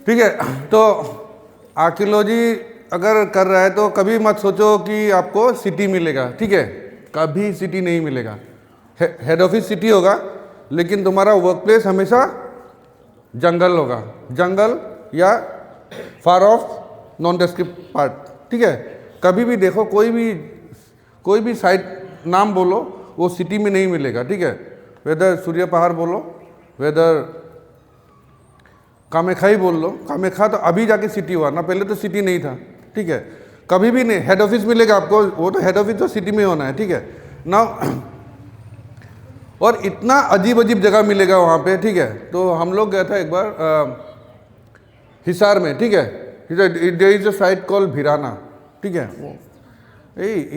ठीक है, तो आर्कियोलॉजी अगर कर रहा है तो कभी मत सोचो कि आपको सिटी मिलेगा। ठीक है, कभी सिटी नहीं मिलेगा। हेड ऑफिस सिटी होगा, लेकिन तुम्हारा वर्क प्लेस हमेशा जंगल होगा, जंगल या फार ऑफ नॉन डेस्क्रिप्ट पार्ट। ठीक है, कभी भी देखो कोई भी साइट नाम बोलो, वो सिटी में नहीं मिलेगा। ठीक है, वेदर सूर्य पहाड़ बोलो, वेदर कामाख्या ही बोल लो। कामाख्या तो अभी जाके सिटी हुआ ना, पहले तो सिटी नहीं था। ठीक है, कभी भी नहीं हेड ऑफिस मिलेगा आपको, वो तो हेड ऑफिस तो सिटी में होना है। ठीक है ना, और इतना अजीब अजीब जगह मिलेगा वहाँ पे। ठीक है, तो हम लोग गए थे एक बार हिसार में। ठीक है, there is a site call Bhirana. ठीक है, वो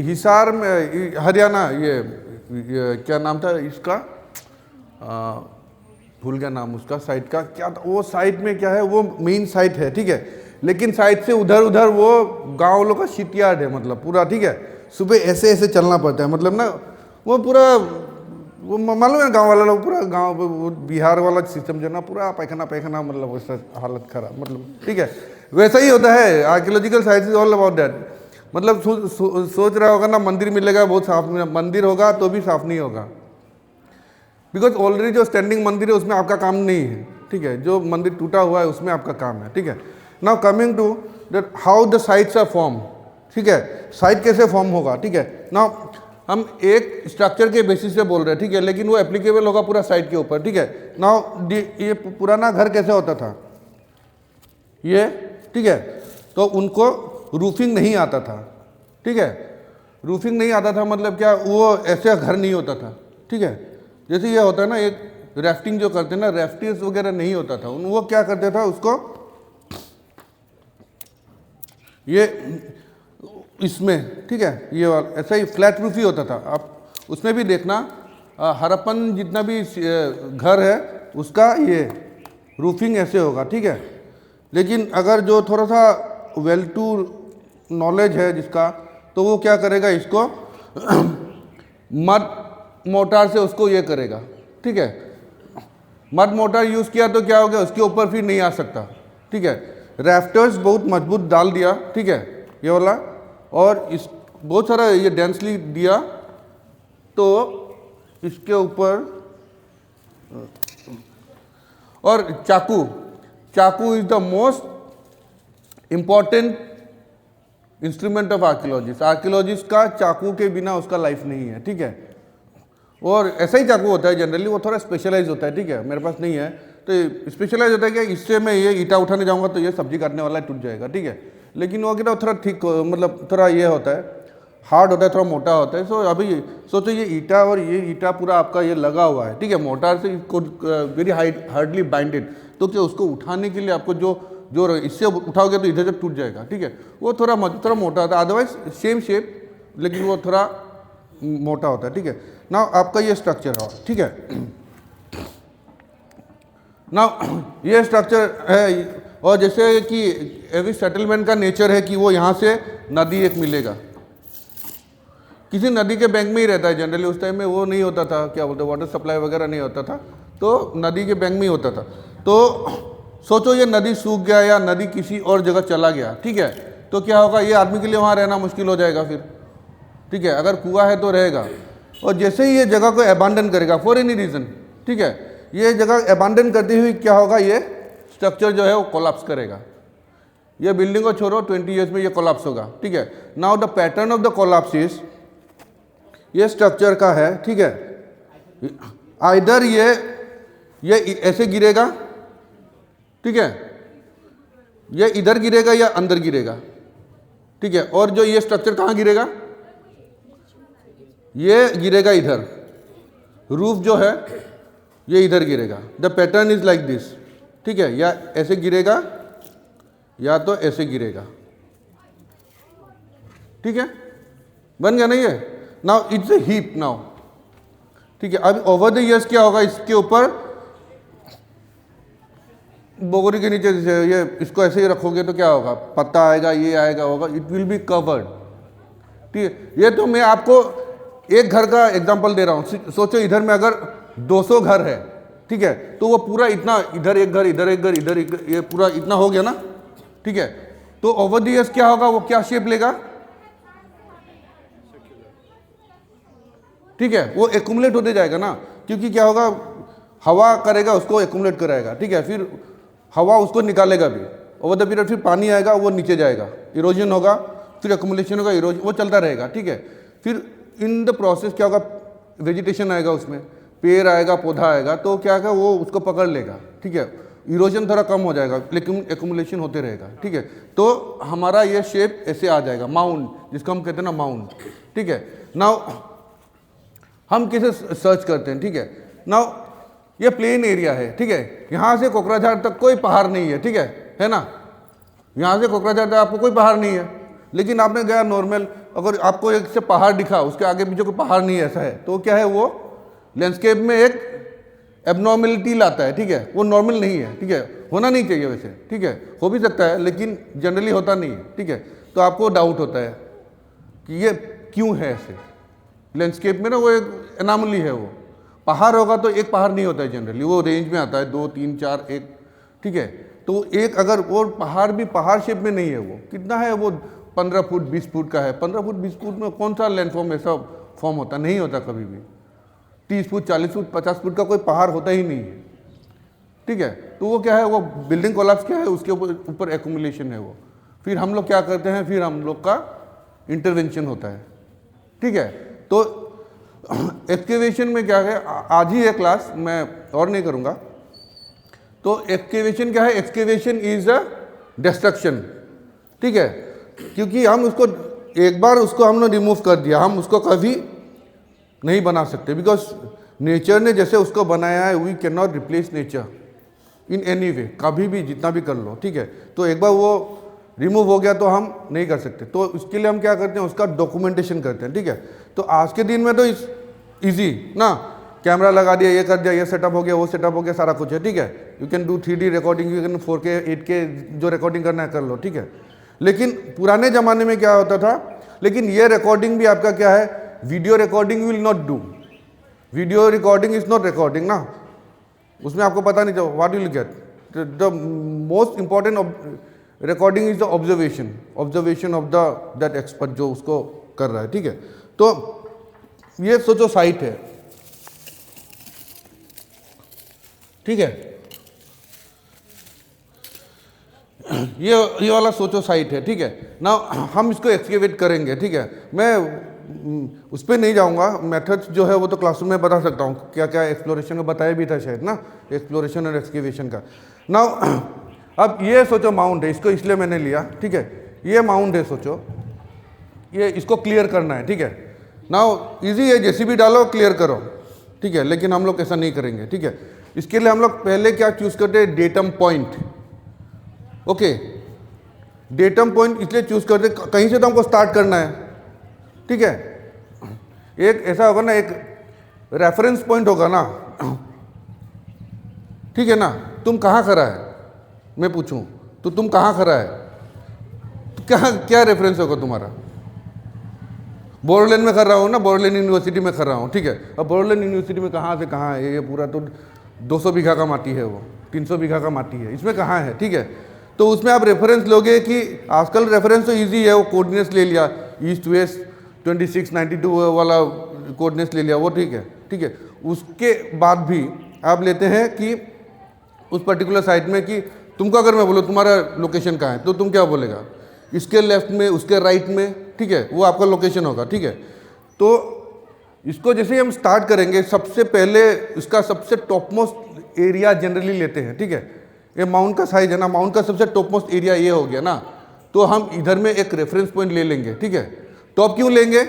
हिसार में हरियाणा, ये क्या नाम था इसका, भूल गया नाम उसका साइट का क्या था। वो साइट में क्या है, वो मेन साइट है। ठीक है, लेकिन साइट से उधर उधर वो गाँव लोग का शिपयार्ड है, मतलब पूरा। ठीक है, सुबह ऐसे ऐसे चलना पड़ता है, मतलब ना वो पूरा, वो मालूम है गांव वाला लोग पूरा गांव, वो बिहार वाला सिस्टम जो ना पूरा पैखाना पैखाना, मतलब वैसा हालत खराब, मतलब। ठीक है, वैसा ही होता है archaeological sites, is all about that. मतलब सोच रहा होगा ना मंदिर मिलेगा बहुत साफ, मंदिर होगा तो भी साफ नहीं होगा, बिकॉज ऑलरेडी जो स्टैंडिंग मंदिर है उसमें आपका काम नहीं है। ठीक है, जो मंदिर टूटा हुआ है उसमें आपका काम है। ठीक है, now coming to that how the sites are form. ठीक है, साइट कैसे फॉर्म होगा। ठीक है, नाउ हम एक स्ट्रक्चर के बेसिस पे बोल रहे हैं। ठीक है, लेकिन वो एप्लीकेबल होगा पूरा साइट के ऊपर। ठीक है, नाउ ये पुराना घर कैसे होता था ये। ठीक है, तो उनको रूफिंग नहीं आता था। ठीक है, रूफिंग नहीं आता था मतलब क्या, वो ऐसे घर नहीं होता था। ठीक है, जैसे ये होता है ना, एक राफ्टिंग जो करते हैं ना, राफ्टिंग वगैरह नहीं होता था। वो क्या करते था उसको, ये इसमें। ठीक है, ये वाला ऐसा ही फ्लैट रूफ ही होता था। आप उसमें भी देखना, हड़प्पन जितना भी घर है उसका ये रूफिंग ऐसे होगा। ठीक है, लेकिन अगर जो थोड़ा सा वेल टू नॉलेज है जिसका, तो वो क्या करेगा, इसको मड मोटार से उसको ये करेगा। ठीक है, मड मोटार यूज़ किया तो क्या हो गया, उसके ऊपर फिर नहीं आ सकता। ठीक है, राफ्टर्स बहुत मजबूत डाल दिया। ठीक है, ये वाला, और इस बहुत सारा ये डेंसली दिया, तो इसके ऊपर, और चाकू is the most important instrument of archaeologist. Archaeologist का चाकू के बिना उसका लाइफ नहीं है। ठीक है, और ऐसा ही चाकू होता है जनरली, वो थोड़ा स्पेशलाइज होता है। ठीक है, मेरे पास नहीं है, तो स्पेशलाइज होता है कि इससे मैं ये ईटा उठाने जाऊंगा तो ये सब्जी काटने वाला टूट जाएगा। ठीक है, लेकिन वो क्या थोड़ा ठीक, मतलब थोड़ा ये होता है, हार्ड होता है, थोड़ा मोटा होता है। सो अभी सोचो ये ईटा, और ये ईटा पूरा आपका ये लगा हुआ है। ठीक है, मोटार से वेरी हार्डली बाइंडेड, तो क्या उसको उठाने के लिए आपको जो इससे उठाओगे तो इधर से टूट जाएगा। ठीक है, वो थोड़ा मोटा होता है, अदरवाइज सेम शेप, लेकिन वो थोड़ा मोटा होता है। ठीक है, ना आपका ये स्ट्रक्चर है। ठीक है, ना ये स्ट्रक्चर है, और जैसे कि एवरी सेटलमेंट का नेचर है कि वो यहाँ से नदी एक मिलेगा, किसी नदी के बैंक में ही रहता है जनरली। उस टाइम में वो नहीं होता था, क्या बोलते, वाटर सप्लाई वगैरह नहीं होता था, तो नदी के बैंक में ही होता था। तो सोचो ये नदी सूख गया या नदी किसी और जगह चला गया। ठीक है, तो क्या होगा, ये आदमी के लिए वहाँ रहना मुश्किल हो जाएगा फिर। ठीक है, अगर कुआं है तो रहेगा, और जैसे ही ये जगह को अबांडन करेगा फॉर एनी रीज़न, ठीक है, ये जगह अबांडन करते हुए क्या होगा, ये स्ट्रक्चर जो है वो कोलैप्स करेगा। ये बिल्डिंग को छोड़ो 20 ईयर्स में ये कोलैप्स होगा। ठीक है, now the pattern of the collapse is, ये स्ट्रक्चर का है। ठीक है, आइदर ये ऐसे गिरेगा। ठीक है, ये इधर गिरेगा या अंदर गिरेगा। ठीक है, और जो ये स्ट्रक्चर कहाँ गिरेगा, ये गिरेगा इधर, रूफ जो है ये इधर गिरेगा। The pattern is like this. ठीक है, या ऐसे गिरेगा या तो ऐसे गिरेगा। ठीक है, बन गया ना ये। Now it's a heap now. ठीक है, अब ओवर द ईयर्स क्या होगा, इसके ऊपर बोगरी के नीचे ये इसको ऐसे ही रखोगे तो क्या होगा, पत्ता आएगा, ये आएगा, होगा, इट विल बी कवर्ड। ठीक है, ये तो मैं आपको एक घर का एग्जांपल दे रहा हूँ। सोचो इधर में अगर 200 घर है, ठीक है। तो वो पूरा इतना इधर एक घर, इधर एक घर, इधर एक, ये पूरा इतना हो गया ना, ठीक है। तो ओवर द ईयर्स क्या होगा, वो क्या शेप लेगा, ठीक है, वो एक्यूमुलेट होते जाएगा ना, क्योंकि क्या होगा, हवा करेगा उसको एक्यूमुलेट कराएगा, ठीक है, फिर हवा उसको निकालेगा भी ओवर द पीरियड, फिर पानी आएगा वो नीचे जाएगा, इरोजन होगा, फिर एक्यूमुलेशन होगा, इरोजन, वो चलता रहेगा, ठीक है। फिर इन द प्रोसेस क्या होगा, वेजिटेशन आएगा, उसमें पेड़ आएगा, पौधा आएगा, तो क्या होगा, वो उसको पकड़ लेगा, ठीक है, इरोजन थोड़ा कम हो जाएगा, लेकिन एक्यूमुलेशन होते रहेगा, ठीक है। तो हमारा ये शेप ऐसे आ जाएगा, माउंट, जिसको हम कहते हैं ना माउंट, ठीक है। नाउ हम किसे सर्च करते हैं, ठीक है। नाउ ये प्लेन एरिया है, ठीक है, यहाँ से कोकराझार तक कोई पहाड़ नहीं है, ठीक है ना, यहाँ से कोकराझार तक आपको कोई पहाड़ नहीं है, लेकिन आपने गया नॉर्मल, अगर आपको एक से पहाड़ दिखा, उसके आगे पीछे कोई पहाड़ नहीं है, ऐसा है, तो क्या है, वो लैंडस्केप में एक एबनॉर्मेलिटी लाता है, ठीक है, वो नॉर्मल नहीं है, ठीक है, होना नहीं चाहिए वैसे, ठीक है, हो भी सकता है लेकिन जनरली होता नहीं है, ठीक है। तो आपको डाउट होता है कि ये क्यों है ऐसे लैंडस्केप में ना, वो एक एनामली है, वो पहाड़ होगा तो एक पहाड़ नहीं होता है जनरली, वो रेंज में आता है 2 3 4 1, ठीक है। तो एक अगर वो पहाड़ भी पहाड़ शेप में नहीं है, वो कितना है, वो 15 फुट 20 फुट का है, 15 फुट 20 फुट में कौन सा लैंडफॉर्म ऐसा फॉर्म होता, नहीं होता कभी भी, 30 फुट 40 फुट 50 फुट का कोई पहाड़ होता ही नहीं है, ठीक है। तो वो क्या है, वो बिल्डिंग कोलैप्स क्या है, उसके ऊपर एक्यूमुलेशन है वो, फिर हम लोग क्या करते हैं, फिर हम लोग का इंटरवेंशन होता है, ठीक है। तो एक्सकेवेशन में क्या है, आज ही है क्लास, मैं और नहीं करूँगा। तो एक्सकेवेशन क्या है, एक्सकेवेशन इज अ डिस्ट्रक्शन, ठीक है, क्योंकि हम उसको एक बार उसको हमने रिमूव कर दिया, हम उसको कभी नहीं बना सकते, बिकॉज नेचर ने जैसे उसको बनाया है, we can not replace nature in any way, कभी भी जितना भी कर लो, ठीक है। तो एक बार वो रिमूव हो गया तो हम नहीं कर सकते, तो इसके लिए हम क्या करते हैं, उसका डॉक्यूमेंटेशन करते हैं, ठीक है। तो आज के दिन में तो इजी ना, कैमरा लगा दिया, ये कर दिया, ये सेटअप हो गया, वो सेटअप हो गया, सारा कुछ है, ठीक है। You can do 3D recording, you can 4K 8K जो रिकॉर्डिंग करना है कर लो, ठीक है। लेकिन पुराने ज़माने में क्या होता था, लेकिन ये रिकॉर्डिंग भी आपका क्या है, video recording will not do, video recording is not recording ना, उसमें आपको पता नहीं चलो what will get, the most important recording is the observation of the that expert जो उसको कर रहा है, ठीक है। तो ये सोचो साइट है, ठीक है, ये वाला सोचो साइट है, ठीक है ना, हम इसको एक्सकेवेट करेंगे, ठीक है। मैं उस पर नहीं जाऊंगा, मेथड्स जो है वो तो क्लासरूम में बता सकता हूँ, क्या क्या एक्सप्लोरेशन का बताया भी था शायद ना, एक्सप्लोरेशन और एक्सकेवेशन का। ना अब ये सोचो माउंट है, इसको इसलिए मैंने लिया, ठीक है, ये माउंट है, सोचो ये इसको क्लियर करना है, ठीक है। नाउ इजी है, जेसीबी डालो क्लियर करो, ठीक है, लेकिन हम लोग ऐसा नहीं करेंगे, ठीक है। इसके लिए हम लोग पहले क्या चूज करते हैं, datum point, okay. Datum point इसलिए चूज करते, कहीं से तो हमको स्टार्ट करना है, ठीक है। एक ऐसा होगा ना, एक रेफरेंस पॉइंट होगा ना, ठीक है ना, तुम कहाँ खड़ा है, मैं पूछूं तो तुम कहाँ खड़ा है, तो क्या रेफरेंस होगा तुम्हारा, बोरोलैंड में कर रहा हूँ ना, बोरोलैंड यूनिवर्सिटी में कर रहा हूँ, ठीक है। अब बोरोलैंड यूनिवर्सिटी में कहाँ से कहाँ है, ये पूरा तो 200 बीघा का माटी है, वो 300 बीघा का माटी है, इसमें कहाँ है, ठीक है। तो उसमें आप रेफरेंस लोगे कि आजकल रेफरेंस तो इजी है, वो कोऑर्डिनेट्स ले लिया, ईस्ट वेस्ट 26 92 वाला कोऑर्डिनेट्स ले लिया, वो ठीक है, ठीक है। उसके बाद भी आप लेते हैं कि उस पर्टिकुलर साइट में कि तुमको अगर मैं बोलूँ तुम्हारा लोकेशन कहाँ है, तो तुम क्या बोलेगा, इसके लेफ्ट में, उसके राइट में, ठीक है, वो आपका लोकेशन होगा, ठीक है। तो इसको जैसे ही हम स्टार्ट करेंगे, सबसे पहले इसका सबसे टॉप मोस्ट एरिया जनरली लेते हैं, ठीक है। ये माउंट का साइज है ना, माउंट का सबसे टॉप मोस्ट एरिया ये हो गया ना, तो हम इधर में एक रेफरेंस पॉइंट ले लेंगे, ठीक है। टॉप क्यों लेंगे,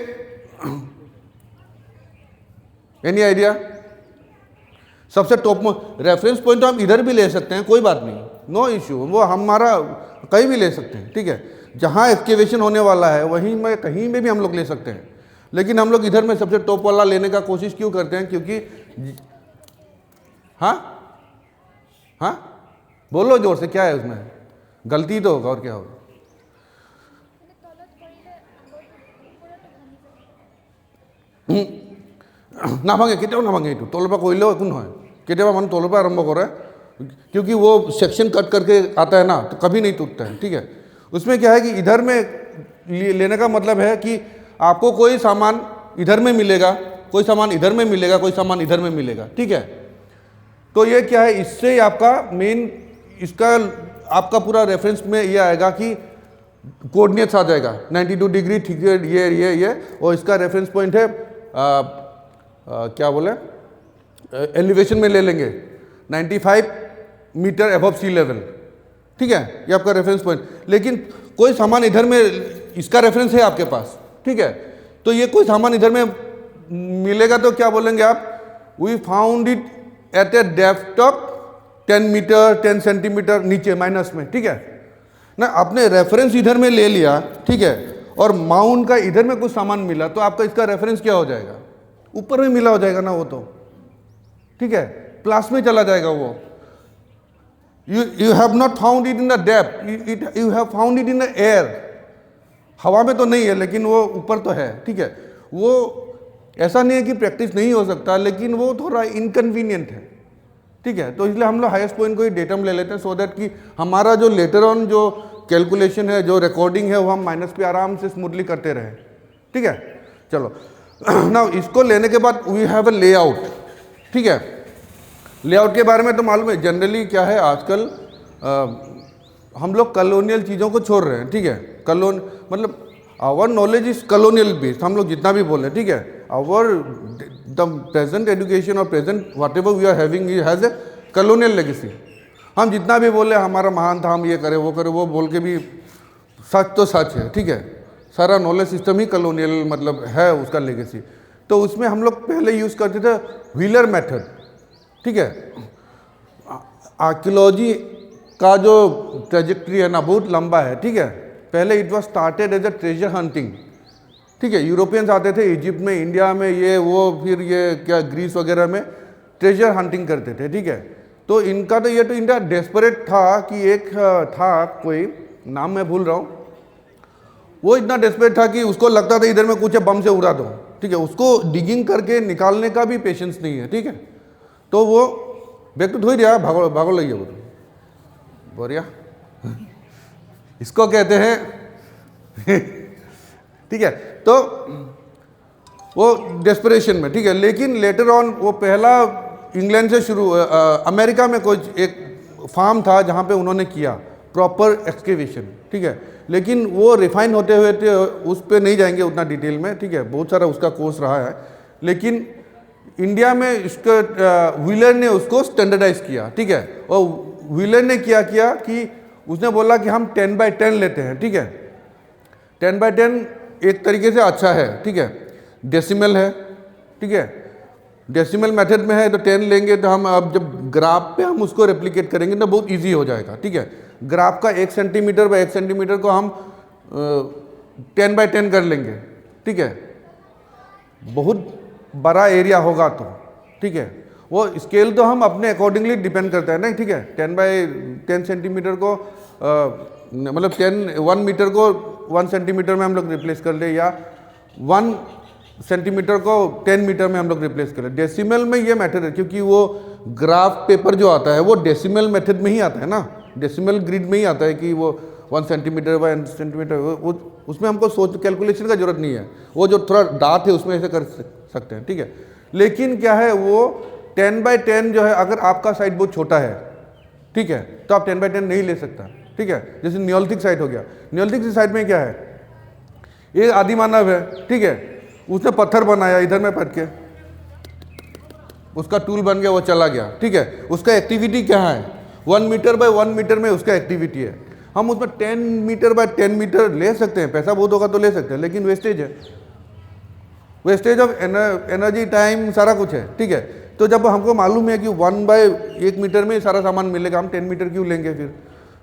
एनी आइडिया, सबसे टॉप मोस्ट रेफरेंस पॉइंट तो हम इधर भी ले सकते हैं, कोई बात नहीं, नो इश्यू, वो हमारा कहीं भी ले सकते हैं, ठीक है। जहाँ एक्सकेवेशन होने वाला है वहीं में कहीं में भी हम लोग ले सकते हैं, लेकिन हम लोग इधर में सबसे टॉप वाला लेने का कोशिश क्यों करते हैं, क्योंकि हाँ हाँ बोलो जोर से, क्या है उसमें, गलती तो होगा और क्या होगा, না ভাঙে কেতিয়াও নাভাঙে, এইটো তলৰ পৰা কৰিলেও একো নহয়, केटेबा मान तोल पर आरंभ कर रहा है, क्योंकि वो सेक्शन कट करके आता है ना, तो कभी नहीं टूटता है, ठीक है। उसमें क्या है कि इधर में लेने का मतलब है कि आपको कोई सामान इधर में मिलेगा, कोई सामान इधर में मिलेगा, कोई सामान इधर में मिलेगा, ठीक है। तो ये क्या है, इससे आपका मेन इसका आपका पूरा रेफरेंस में ये आएगा कि कोऑर्डिनेट्स आ जाएगा 92 डिग्री, ठीक है, ये और इसका रेफरेंस पॉइंट है क्या बोले, एलिवेशन में ले लेंगे 95 मीटर अबव सी लेवल, ठीक है, ये आपका रेफरेंस पॉइंट। लेकिन कोई सामान इधर में इसका रेफरेंस है आपके पास, ठीक है, तो ये कोई सामान इधर में मिलेगा तो क्या बोलेंगे आप, we found it at a depth of 10 metre 10 centimetre नीचे माइनस में, ठीक है ना। आपने रेफरेंस इधर में ले लिया, ठीक है, और माउंट का इधर में कुछ सामान मिला, तो आपका इसका रेफरेंस क्या हो जाएगा, ऊपर में मिला हो जाएगा ना वो, तो ठीक है, प्लस में चला जाएगा वो। You have not found it in the depth, you have found it in the air, हवा में तो नहीं है लेकिन वो ऊपर तो है, ठीक है। वो ऐसा नहीं है कि प्रैक्टिस नहीं हो सकता, लेकिन वो थोड़ा इनकन्वीनियंट है, ठीक है। तो इसलिए हम लोग हाईएस्ट पॉइंट को ही डेटम ले लेते हैं, सो दैट कि हमारा जो लेटर ऑन जो कैलकुलेशन है, जो रिकॉर्डिंग है, वो हम माइनस पे आराम से स्मूथली करते रहे, ठीक है। चलो ना, इसको लेने के बाद वी हैव अ लेआउट, ठीक है। लेआउट के बारे में तो मालूम है, जनरली क्या है आजकल हम लोग कॉलोनियल चीज़ों को छोड़ रहे हैं, ठीक है। मतलब our knowledge is colonial based, हम लोग जितना भी बोले, ठीक है। आवर द प्रेजेंट एजुकेशन और present whatever we are having has a colonial legacy. हम जितना भी बोले हमारा महान था, हम ये करें वो करें, वो बोल के भी सच तो सच है, ठीक है। सारा नॉलेज सिस्टम ही कॉलोनियल मतलब है उसका लेगेसी। तो उसमें हम लोग पहले यूज़ करते थे व्हीलर मेथड, ठीक है। आर्कियोलॉजी का जो ट्रेजेक्ट्री है ना बहुत लंबा है, ठीक है। पहले it was started as a treasure hunting, ठीक है। यूरोपियंस आते थे इजिप्ट में, इंडिया में, ये वो, फिर ये क्या ग्रीस वगैरह में ट्रेजर हंटिंग करते थे, ठीक है। तो इनका तो ये तो इंडिया डेस्परेट था कि एक था कोई, नाम मैं भूल रहा हूँ, वो इतना डेस्परेट था कि उसको लगता था इधर में कुछ है बम से उड़ा दो, ठीक है। उसको डिगिंग करके निकालने का भी पेशेंस नहीं है, ठीक है। तो वो बैग तो धोई दिया, भागो भागो लगी वो तो बढ़िया इसको कहते हैं ठीक है। तो वो डेस्परेशन में, ठीक है। लेकिन लेटर ऑन वो पहला इंग्लैंड से शुरू, अमेरिका में कोई एक फार्म था जहाँ पे उन्होंने किया प्रॉपर एक्सकेवेशन, ठीक है। लेकिन वो रिफाइन होते हुए थे, उस पर नहीं जाएंगे उतना डिटेल में, ठीक है। बहुत सारा उसका कोर्स रहा है। लेकिन इंडिया में इसका व्हीलर ने उसको स्टैंडर्डाइज किया, ठीक है। और व्हीलर ने क्या किया कि उसने बोला कि हम 10 बाई 10 लेते हैं, ठीक है। 10 बाई 10 एक तरीके से अच्छा है, ठीक है। डेसिमल है, ठीक है। डेसिमल मेथड में है तो 10 लेंगे, तो हम अब जब ग्राफ पे हम उसको रेप्लिकेट करेंगे तो बहुत इजी हो जाएगा, ठीक है। ग्राफ का 1 सेंटीमीटर बाई 1 सेंटीमीटर को हम 10 बाई 10 कर लेंगे, ठीक है। बहुत बड़ा एरिया होगा तो, ठीक है। वो स्केल तो हम अपने अकॉर्डिंगली डिपेंड करता है ना, ठीक है। 10 बाई 10 सेंटीमीटर को मतलब 1 मीटर को 1 सेंटीमीटर में हम लोग रिप्लेस कर ले, या 1 सेंटीमीटर को 10 मीटर में हम लोग रिप्लेस कर ले। डेसिमल में ये मैटर है, क्योंकि वो ग्राफ पेपर जो आता है वो डेसिमल मेथड में ही आता है ना, डेसिमल ग्रिड में ही आता है कि वो 1 सेंटीमीटर बाई 1 सेंटीमीटर, उसमें हमको सोच कैलकुलेशन का जरूरत नहीं है। वो जो थोड़ा डार्ट है उसमें ऐसे कर सकते हैं, ठीक है। लेकिन क्या है, वो 10 बाई 10 जो है, अगर आपका साइट बहुत छोटा है, ठीक है, तो आप 10 बाई 10 नहीं ले सकता, ठीक है। जैसे नियोलिथिक साइट हो गया, नियोलिथिक साइट में क्या है, ये आदि मानव है, ठीक है। उसने पत्थर बनाया इधर में पट के, उसका टूल बन गया, वो चला गया, ठीक है। उसका एक्टिविटी क्या है, 1 मीटर बाई 1 मीटर में उसका एक्टिविटी है। हम उसमें 10 मीटर बाई 10 मीटर ले सकते हैं, पैसा बहुत होगा तो ले सकते हैं, लेकिन वेस्टेज है, वेस्टेज ऑफ एनर्जी, टाइम, सारा कुछ है, ठीक है। तो जब हमको मालूम है कि 1 बाई 1 मीटर में सारा सामान मिलेगा, हम 10 मीटर क्यों लेंगे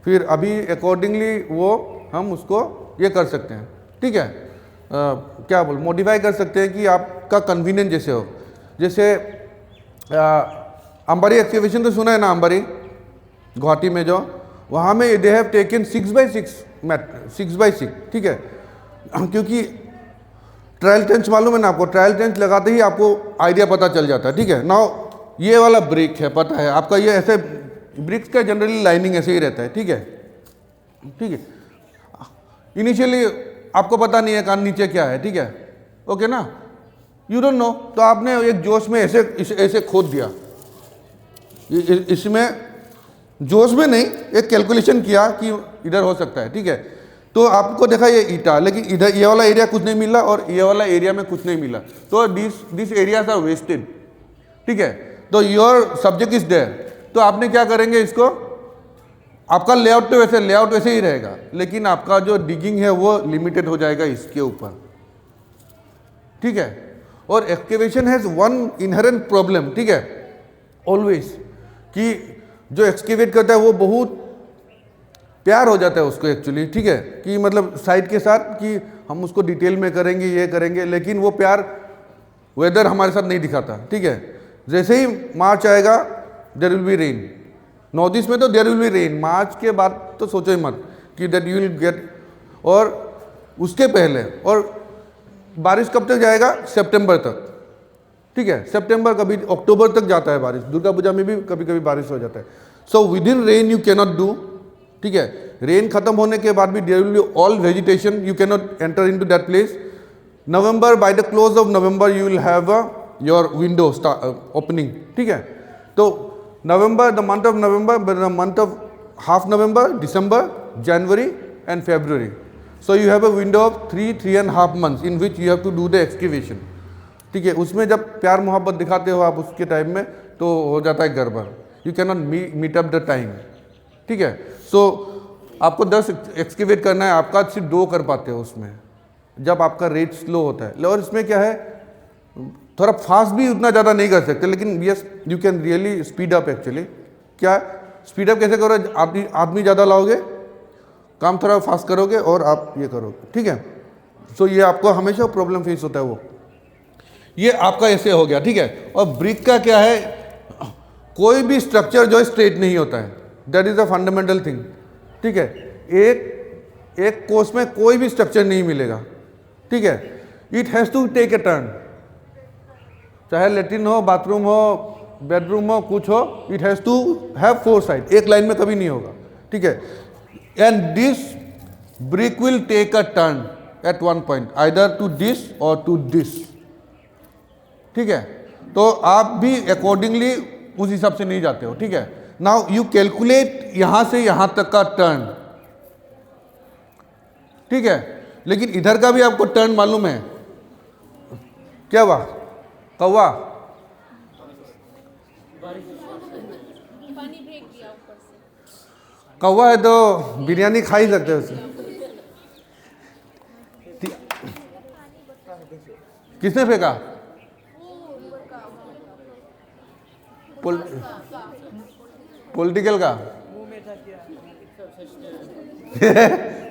फिर अभी अकॉर्डिंगली वो हम उसको ये कर सकते हैं, ठीक है। क्या बोल मॉडिफाई कर सकते हैं कि आपका कन्वीनियंट जैसे हो। जैसे अंबारी एक्सकेवेशन तो सुना है ना, अंबारी गुवाहाटी में जो, वहाँ में दे हैव टेकन 6 बाई 6, ठीक है। क्योंकि ट्रायल टेंस मालूम है ना आपको, ट्रायल टेंस लगाते ही आपको आइडिया पता चल जाता है, ठीक है। नाउ ये वाला ब्रिक है, पता है आपका, ये ऐसे ब्रिक्स का जनरली लाइनिंग ऐसे ही रहता है, ठीक है, ठीक है। इनिशियली आपको पता नहीं है कान नीचे क्या है, ठीक है, ओके ना, यू डोंट नो, तो आपने एक जोश में ऐसे ऐसे खोद दिया, इसमें जोश में नहीं, एक कैलकुलेशन किया कि इधर हो सकता है, ठीक है, तो आपको देखा ये ईटा, लेकिन इधर ये वाला एरिया कुछ नहीं मिला और ये वाला एरिया में कुछ नहीं मिला, तो दिस एरियाज आर वेस्टेड, ठीक है, तो योर सब्जेक्ट इज देयर, तो आपने क्या करेंगे इसको, आपका लेआउट तो वैसे ही रहेगा, लेकिन आपका जो डिगिंग है वो लिमिटेड हो जाएगा इसके ऊपर, ठीक है। और excavation has one inherent problem, ठीक है, ऑलवेज, कि जो एक्सकेवेट करता है वो बहुत प्यार हो जाता है उसको एक्चुअली, ठीक है, कि मतलब साइट के साथ कि हम उसको डिटेल में करेंगे, ये करेंगे, लेकिन वो प्यार वेदर हमारे साथ नहीं दिखाता, ठीक है। जैसे ही मार्च आएगा there will be rain, north east में तो there will be rain, March के बाद तो सोचो ही मत कि दैट यू विल गेट, और उसके पहले, और बारिश कब तक जाएगा, सितंबर तक, ठीक है, सितंबर कभी अक्टूबर तक जाता है बारिश, दुर्गा पूजा में भी कभी कभी बारिश हो जाता है, so within rain you can not do, ठीक है, रेन खत्म होने के बाद भी there will be all vegetation, you can not enter into that place. November, by the close of November you will have your window opening, ठीक है, तो November, the month of November, the month of half November, December, January and February, so you have a window of 3.5 months in which you have to do the excavation, ठीक है, उसमें जब प्यार मोहब्बत दिखाते हो आप उसके टाइम में तो हो जाता है गड़बड़, you can not meet up the time, ठीक है, सो आपको 10 एक्सकेवेट करना है, आपका सिर्फ 2 कर पाते हो उसमें, जब आपका रेट स्लो होता है, और इसमें क्या है, थोड़ा फास्ट भी उतना ज़्यादा नहीं कर सकते, लेकिन yes you can really speed up actually, क्या स्पीड अप कैसे करो, आदमी ज़्यादा लाओगे, काम थोड़ा फास्ट करोगे और आप ये करोगे, ठीक है, सो ये आपको हमेशा प्रॉब्लम फेस होता है वो, ये आपका ऐसे हो गया, ठीक है। और ब्रिक का क्या है, कोई भी स्ट्रक्चर जो है स्ट्रेट नहीं होता है, that is a fundamental thing, ठीक है, एक कोर्स में कोई भी स्ट्रक्चर नहीं मिलेगा, ठीक है, it has to take a turn, चाहे लेट्रिन हो, बाथरूम हो, बेडरूम हो, कुछ हो, it has to have 4 side, एक लाइन में कभी नहीं होगा, ठीक है, and this brick will take a turn at one point either to this or to this, ठीक है, तो आप भी अकॉर्डिंगली उस हिसाब से नहीं जाते हो, ठीक है। नाउ यू कैलकुलेट यहां से यहां तक का टर्न, ठीक है, लेकिन इधर का भी आपको टर्न मालूम है, क्या हुआ कौवा, कौवा है तो बिरयानी खा ही सकते हो उसे, किसने फेंका, पॉलिटिकल का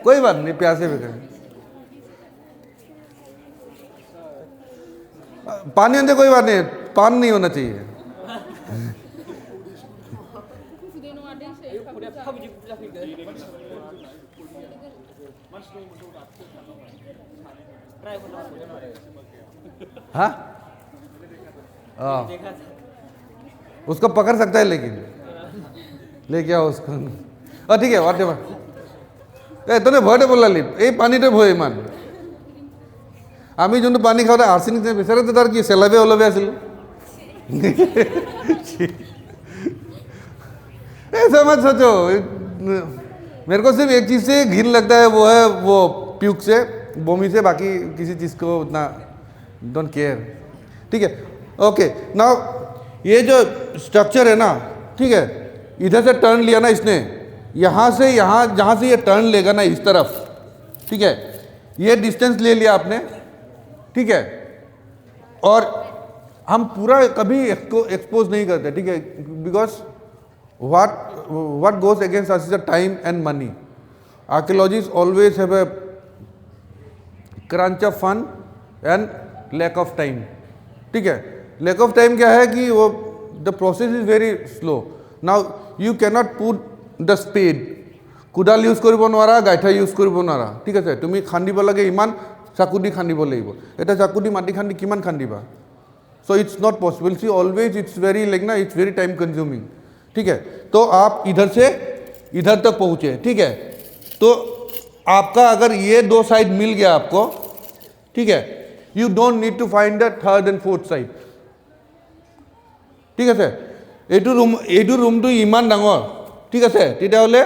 कोई बात नहीं, प्यासे फेंका, पानी अंदर कोई बात नहीं, पान नहीं होना चाहिए, हाँ उसको पकड़ सकता है, लेकिन लेके आओ उसको, ठीक है, वाट एवर तने भयटे बोला ली এই পানিতে ভয় ইমান, আমি যোনটো পানী খাওঁতে আৰ্চেনিক বিচাৰে তো তাৰ কি চেলাবে ওলাবে আছিল, ऐसा मत सोचो, मेरे को सिर्फ एक चीज़ से घिन लगता है, वो है वो प्यूक से, बोमी से, बाकी किसी चीज़ को उतना डोंट केयर, ठीक है, ओके। नाउ ये जो स्ट्रक्चर है ना, ठीक है, इधर से टर्न लिया ना इसने, यहाँ से यहाँ, जहाँ से ये टर्न लेगा ना इस तरफ, ठीक है, ये डिस्टेंस ले लिया आपने, ठीक है, और हम पूरा कभी इसको एक्सपोज नहीं करते, ठीक है, because what goes against us is the time and money. Archaeologists always have a crunch of fun and lack of time, ठीक है, lack of time क्या है कि वो the process is very slow. Now you cannot put the spade, কোদাল use কৰিব নোৱাৰা, গাইঠা use কৰিব নোৱাৰা, ঠিক আছে, তুমি খান্দিব লাগে ইমান, চাকু দি খান্দিব লাগিব, এটা চাকু দি মাটি খান্দি কিমান খান্দিবা, so it's not possible, see always it's very like ना, इट्स वेरी टाइम कंज्यूमिंग, ठीक है। तो आप इधर से इधर तक पहुंचे, ठीक है। तो आपका अगर ये दो साइड मिल गया आपको, ठीक है, you don't need to find the third and fourth side, ঠিক আছে। এইটো ৰুমটো ইমান ডাঙৰ, ঠিক আছে, তেতিয়াহ'লে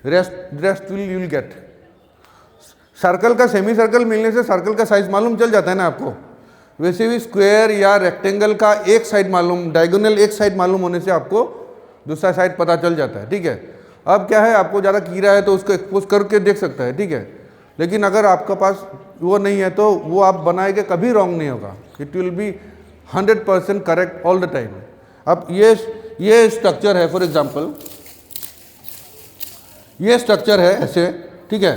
रेस्ट विल गेट। सर्कल का सेमी सर्कल मिलने से सर्कल का साइज मालूम चल जाता है ना आपको, वैसे भी स्क्वायर या रेक्टेंगल का एक साइड मालूम, डायगोनल एक साइड मालूम होने से आपको दूसरा साइड पता चल जाता है, ठीक है। अब क्या है, आपको ज़्यादा कीड़ा है तो उसको एक्सपोज करके देख सकता है, ठीक है। लेकिन अगर आपका पास वो नहीं है तो वो आप बनाएंगे कभी रॉन्ग नहीं होगा, it will be 100% correct all the time. अब ये स्ट्रक्चर है, फॉर एग्जांपल ये स्ट्रक्चर है ऐसे, ठीक है,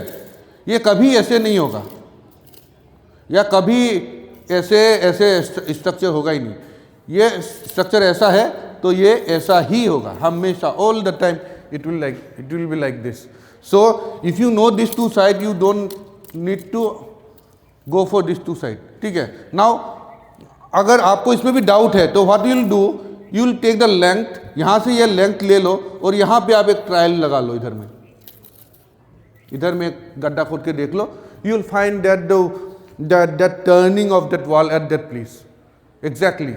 ये कभी ऐसे नहीं होगा या कभी ऐसे स्ट्रक्चर होगा ही नहीं। ये स्ट्रक्चर ऐसा है तो ये ऐसा ही होगा हमेशा, all the time it will be like this. So if you know these two sides, you don't need to go for these two sides, ठीक है। Now अगर आपको इसमें भी डाउट है तो what you will do, you will take the length, यहाँ से ये लेंथ ले लो और यहाँ पे आप एक ट्रायल लगा लो, इधर में एक गड्ढा खोद के देख लो, you will find that turning of that wall at that place exactly,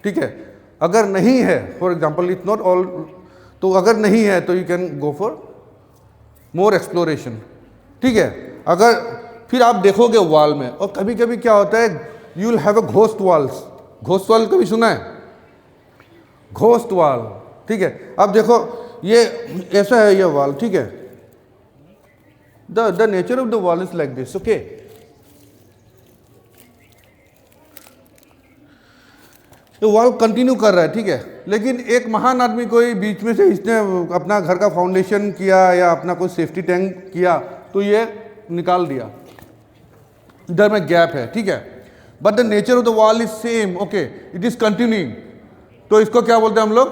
ठीक है। अगर नहीं है, for example it's not all, तो अगर नहीं है तो you can go for more exploration, ठीक है। अगर फिर आप देखोगे वॉल में, और कभी कभी क्या होता है, you will have a ghost walls. Ghost wall कभी सुना है? घोस्ट वॉल, ठीक है। अब देखो ये ऐसा है, ये वॉल, ठीक है, the nature of the wall is like this, okay. तो वॉल कंटिन्यू कर रहा है, ठीक है, लेकिन एक महान आदमी कोई बीच में से इसने अपना घर का फाउंडेशन किया या अपना कोई सेफ्टी टैंक किया तो ये निकाल दिया, इधर में गैप है, ठीक है, but the nature of the wall is same, okay, it is continuing. तो इसको क्या बोलते हैं हम लोग?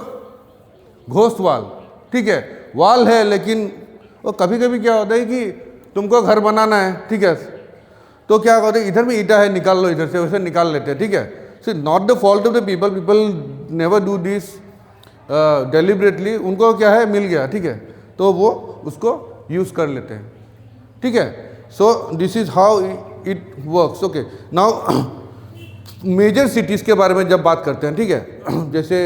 घोस्ट वॉल, ठीक है। वॉल है लेकिन वो कभी कभी क्या होता है कि तुमको घर बनाना है, ठीक है, तो क्या होता है, इधर में ईटा है, निकाल लो इधर से, वैसे निकाल लेते हैं, ठीक है। So not the fault of the people never do this deliberately, उनको क्या है, मिल गया, ठीक है, तो वो उसको यूज़ कर लेते हैं, ठीक है। So this is how it works, okay. Now major cities के बारे में जब बात करते हैं, ठीक है, जैसे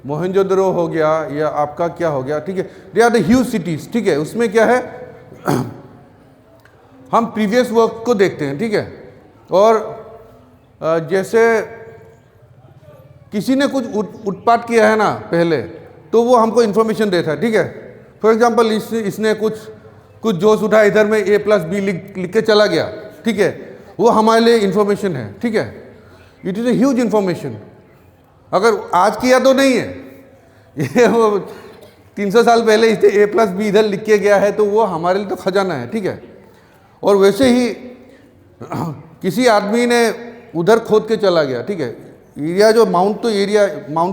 मोहनजोदड़ो हो गया या आपका क्या हो गया, ठीक है, they are the huge cities, ठीक है। उसमें क्या है, हम प्रीवियस वर्क को देखते हैं, ठीक है, और जैसे किसी ने कुछ उत्पात किया है ना पहले, तो वो हमको इन्फॉर्मेशन देता है, ठीक है। फॉर एग्जांपल इसने कुछ जोश उठा, इधर में A+B लिख के चला गया, ठीक है, वो हमारे लिए इन्फॉर्मेशन है, ठीक है, it is a huge information. अगर आज किया तो नहीं है, ये वो 300 साल पहले इसने A+B इधर लिख के गया है, तो वो हमारे लिए तो खजाना है, ठीक है। और वैसे ही किसी आदमी ने उधर खोद के चला गया, ठीक है, एरिया जो माउंट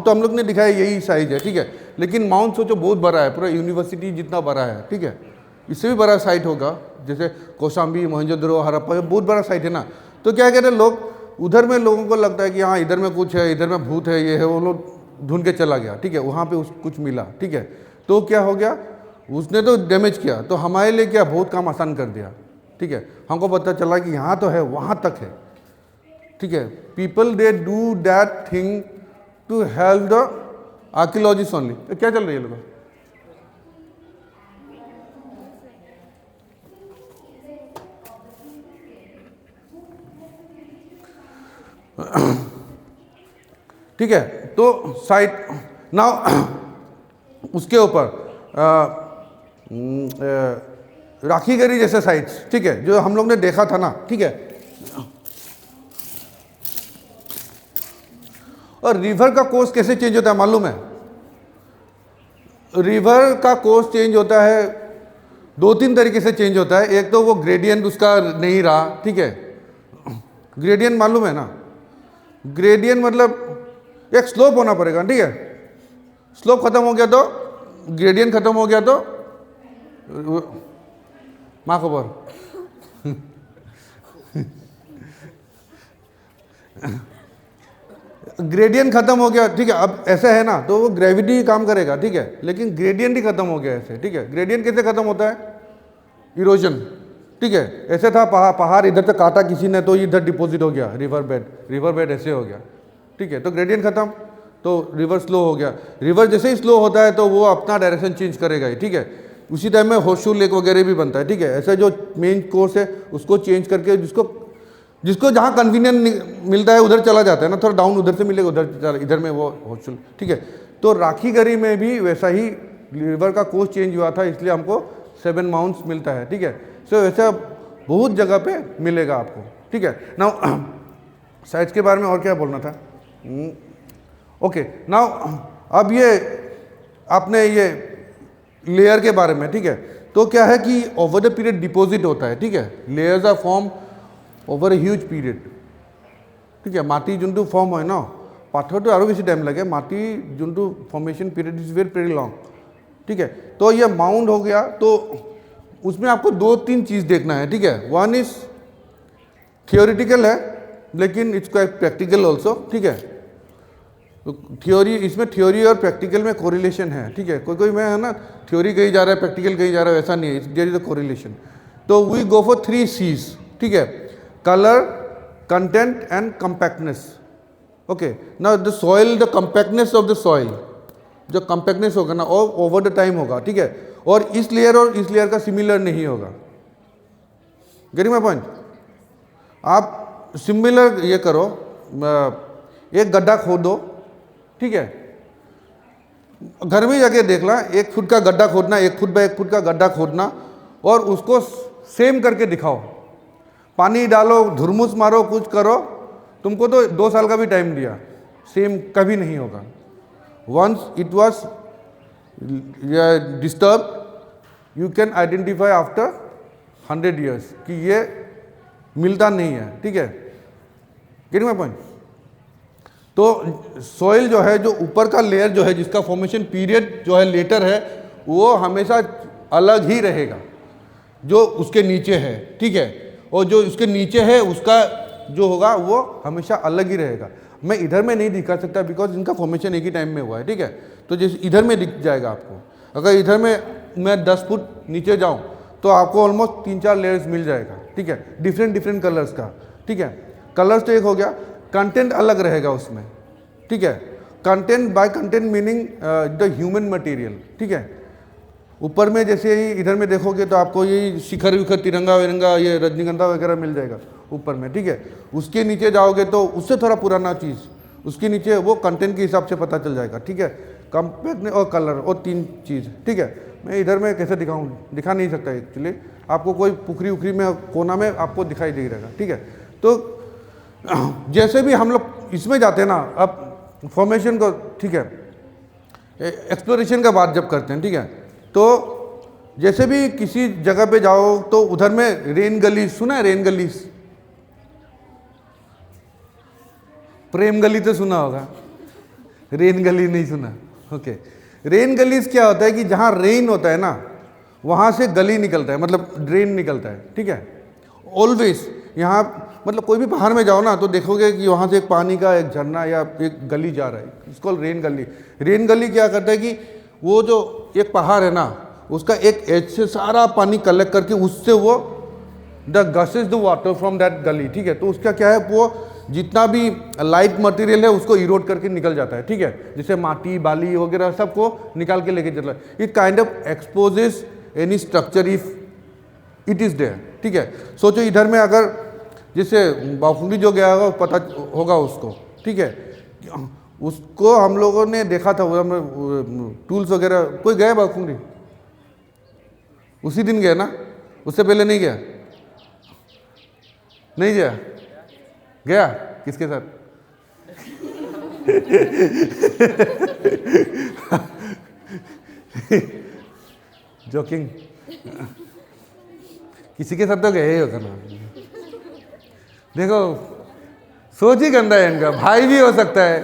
तो हम लोग ने दिखाया यही साइज है, ठीक है, लेकिन माउंट सोचो बहुत बड़ा है, पूरा यूनिवर्सिटी जितना बड़ा है, ठीक है, इससे भी बड़ा साइट होगा, जैसे कौशाम्बी, मोहनजोदड़ो, हड़प्पा, बहुत बड़ा साइट है ना। तो क्या कहते हैं लोग, उधर में लोगों को लगता है कि हाँ इधर में कुछ है, इधर में भूत है, ये है, वो लोग ढूंढ के चला गया, ठीक है, वहाँ पे कुछ मिला, ठीक है, तो क्या हो गया, उसने तो डैमेज किया, तो हमारे लिए क्या बहुत काम आसान कर दिया, ठीक है। हमको पता चला कि यहाँ तो है, वहाँ तक है, ठीक है। People they do that thing to help the archaeologist only. क्या चल रही है लोग? ठीक है, तो साइट नाउ उसके ऊपर राखीगढ़ी जैसे साइट्स, ठीक है, जो हम लोग ने देखा था ना, ठीक है। और रिवर का कोर्स कैसे चेंज होता है मालूम है? रिवर का कोर्स चेंज होता है 2-3 तरीके से चेंज होता है। एक तो वो ग्रेडियंट उसका नहीं रहा, ठीक है, ग्रेडियंट मालूम है ना, ग्रेडियंट मतलब एक स्लोप होना पड़ेगा, ठीक है, स्लोप खत्म हो गया तो ग्रेडियंट खत्म हो गया तो माँ खबर ग्रेडियंट खत्म हो गया, ठीक है। अब ऐसा है ना, तो वो ग्रेविटी काम करेगा, ठीक है, लेकिन ग्रेडियंट ही खत्म हो गया ऐसे, ठीक है। ग्रेडियंट कैसे खत्म होता है? इरोजन, ठीक है। ऐसे था पहाड़ इधर से काटा किसी ने तो इधर डिपॉजिट हो गया, रिवर बेड ऐसे हो गया, ठीक है। तो ग्रेडियंट खत्म, तो रिवर स्लो हो गया। रिवर जैसे ही स्लो होता है तो वो अपना डायरेक्शन चेंज करेगा ही, ठीक है। उसी टाइम में होर्सशू लेक वगैरह भी बनता है, ठीक है। ऐसा जो मेन कोर्स है उसको चेंज करके जिसको जहाँ कन्वीनियंट मिलता है उधर चला जाता है ना, थोड़ा डाउन उधर से मिलेगा, उधर इधर में वो होर्सशू, ठीक है। तो राखीगढ़ी में भी वैसा ही रिवर का कोर्स चेंज हुआ था, इसलिए हमको 7 माउंट्स मिलता है, ठीक है। सो वैसा बहुत जगह पे मिलेगा आपको, ठीक है। नाउ साइट्स के बारे में और क्या बोलना था? ओके, नाउ अब ये आपने ये लेयर के बारे में, ठीक है। तो क्या है कि ओवर द पीरियड डिपॉजिट होता है, ठीक है। Layers are form over a huge period, ठीक है। माटी जोंटू फॉर्म হয় ন, পাথৰটো আৰু বেছি টাইম লাগে, माटी जोंटू formation period is very long, ठीक है। तो ये माउंट हो गया, तो उसमें आपको 2-3 चीज़ देखना है, ठीक है। वन इज थियोरिटिकल है, लेकिन इट्स क्वाइट प्रैक्टिकल ऑल्सो, ठीक है। तो थ्योरी, इसमें थ्योरी और प्रैक्टिकल में कोरिलेशन है, ठीक है। कोई में है ना थ्योरी कहीं जा रहा है, प्रैक्टिकल कहीं जा रहा है, ऐसा नहीं है, देयर इज अ कोरिलेशन। तो वी गो फॉर 3 C's, ठीक है। Colour, content and compactness, okay. Now the soil, the compactness of the soil, जो कंपैक्टनेस होगा ना और ओवर द टाइम होगा, ठीक है। और इस लेयर का सिमिलर नहीं होगा। Getting my point? आप सिमिलर ये करो, एक गड्ढा खोदो, ठीक है। घर में जाके देख ला, 1 फुट का गड्ढा खोदना, 1 फुट बाय 1 फुट का गड्ढा खोदना, और उसको सेम करके दिखाओ। पानी डालो, धुरमुस मारो, कुछ करो, तुमको तो 2 साल का भी टाइम दिया, सेम कभी नहीं होगा। Once it was disturb, you can identify after 100 years कि ये मिलता नहीं है, ठीक है। Getting my point? तो सॉइल जो है, जो ऊपर का लेयर जो है, जिसका फॉर्मेशन पीरियड जो है लेटर है, वो हमेशा अलग ही रहेगा जो उसके नीचे है, ठीक है। और जो उसके नीचे है उसका जो होगा वो हमेशा अलग ही रहेगा। मैं इधर में नहीं दिखा सकता बिकॉज इनका फॉर्मेशन एक ही टाइम में हुआ है, ठीक है। तो जैसे इधर में दिख जाएगा आपको, अगर इधर में मैं 10 फुट नीचे जाऊँ तो आपको ऑलमोस्ट 3-4 लेयर्स मिल जाएगा, ठीक है, डिफरेंट कलर्स का, ठीक है। कलर्स तो एक हो गया, कंटेंट अलग रहेगा उसमें, ठीक है। Content bye content meaning the human material, ठीक है। ऊपर में जैसे ही इधर में देखोगे तो आपको ये शिखर विखर, तिरंगा विरंगा, ये रजनीगंधा वगैरह मिल जाएगा ऊपर में, ठीक है। उसके नीचे जाओगे तो उससे थोड़ा पुराना चीज़, उसके नीचे वो कंटेंट के हिसाब से पता चल जाएगा, ठीक है। कंपैक्ट और कलर, और 3 चीज़, ठीक है। मैं इधर में कैसे दिखाऊँ, दिखा नहीं सकता एक्चुअली, आपको कोई पुखरी उखरी में कोना में आपको दिखाई दे रहेगा, ठीक है। तो जैसे भी हम लोग इसमें जाते हैं ना, अब फॉर्मेशन को, ठीक है, एक्सप्लोरेशन का बात जब करते हैं, ठीक है, तो जैसे भी किसी जगह पे जाओ तो उधर में रेन गली, सुना है रेन गली? प्रेम गली तो सुना होगा, रेन गली नहीं सुना, ओके। रेन गलीज क्या होता है कि जहाँ रेन होता है ना वहाँ से गली निकलता है, मतलब ड्रेन निकलता है, ठीक है। ऑलवेज यहाँ मतलब कोई भी पहाड़ में जाओ ना तो देखोगे कि वहाँ से एक पानी का एक झरना या एक गली जा रहा है, इसको रेन गली। रेन गली क्या करता है कि वो जो एक पहाड़ है ना उसका एक एज से सारा पानी कलेक्ट करके उससे वो the guesses the water from that गली, ठीक है। तो उसका क्या है, वो जितना भी लाइट मटेरियल है उसको इरोड करके निकल जाता है, ठीक है। जैसे माटी बाली वगैरह सबको निकाल के लेके चलता है। It kind of exposes any structure if it is there, ठीक है। सोचो इधर में अगर जैसे बाफुंडी जो गया होगा पता होगा उसको, ठीक है, उसको हम लोगों ने देखा था, वो टूल्स वगैरह। कोई गया बाफुंडी? उसी दिन गया ना, उससे पहले नहीं गया? नहीं गया? गया किसके साथ? जोकिंग, किसी के साथ तो गए ही होगा ना। देखो सोच ही गंदा है इनका, भाई भी हो सकता है,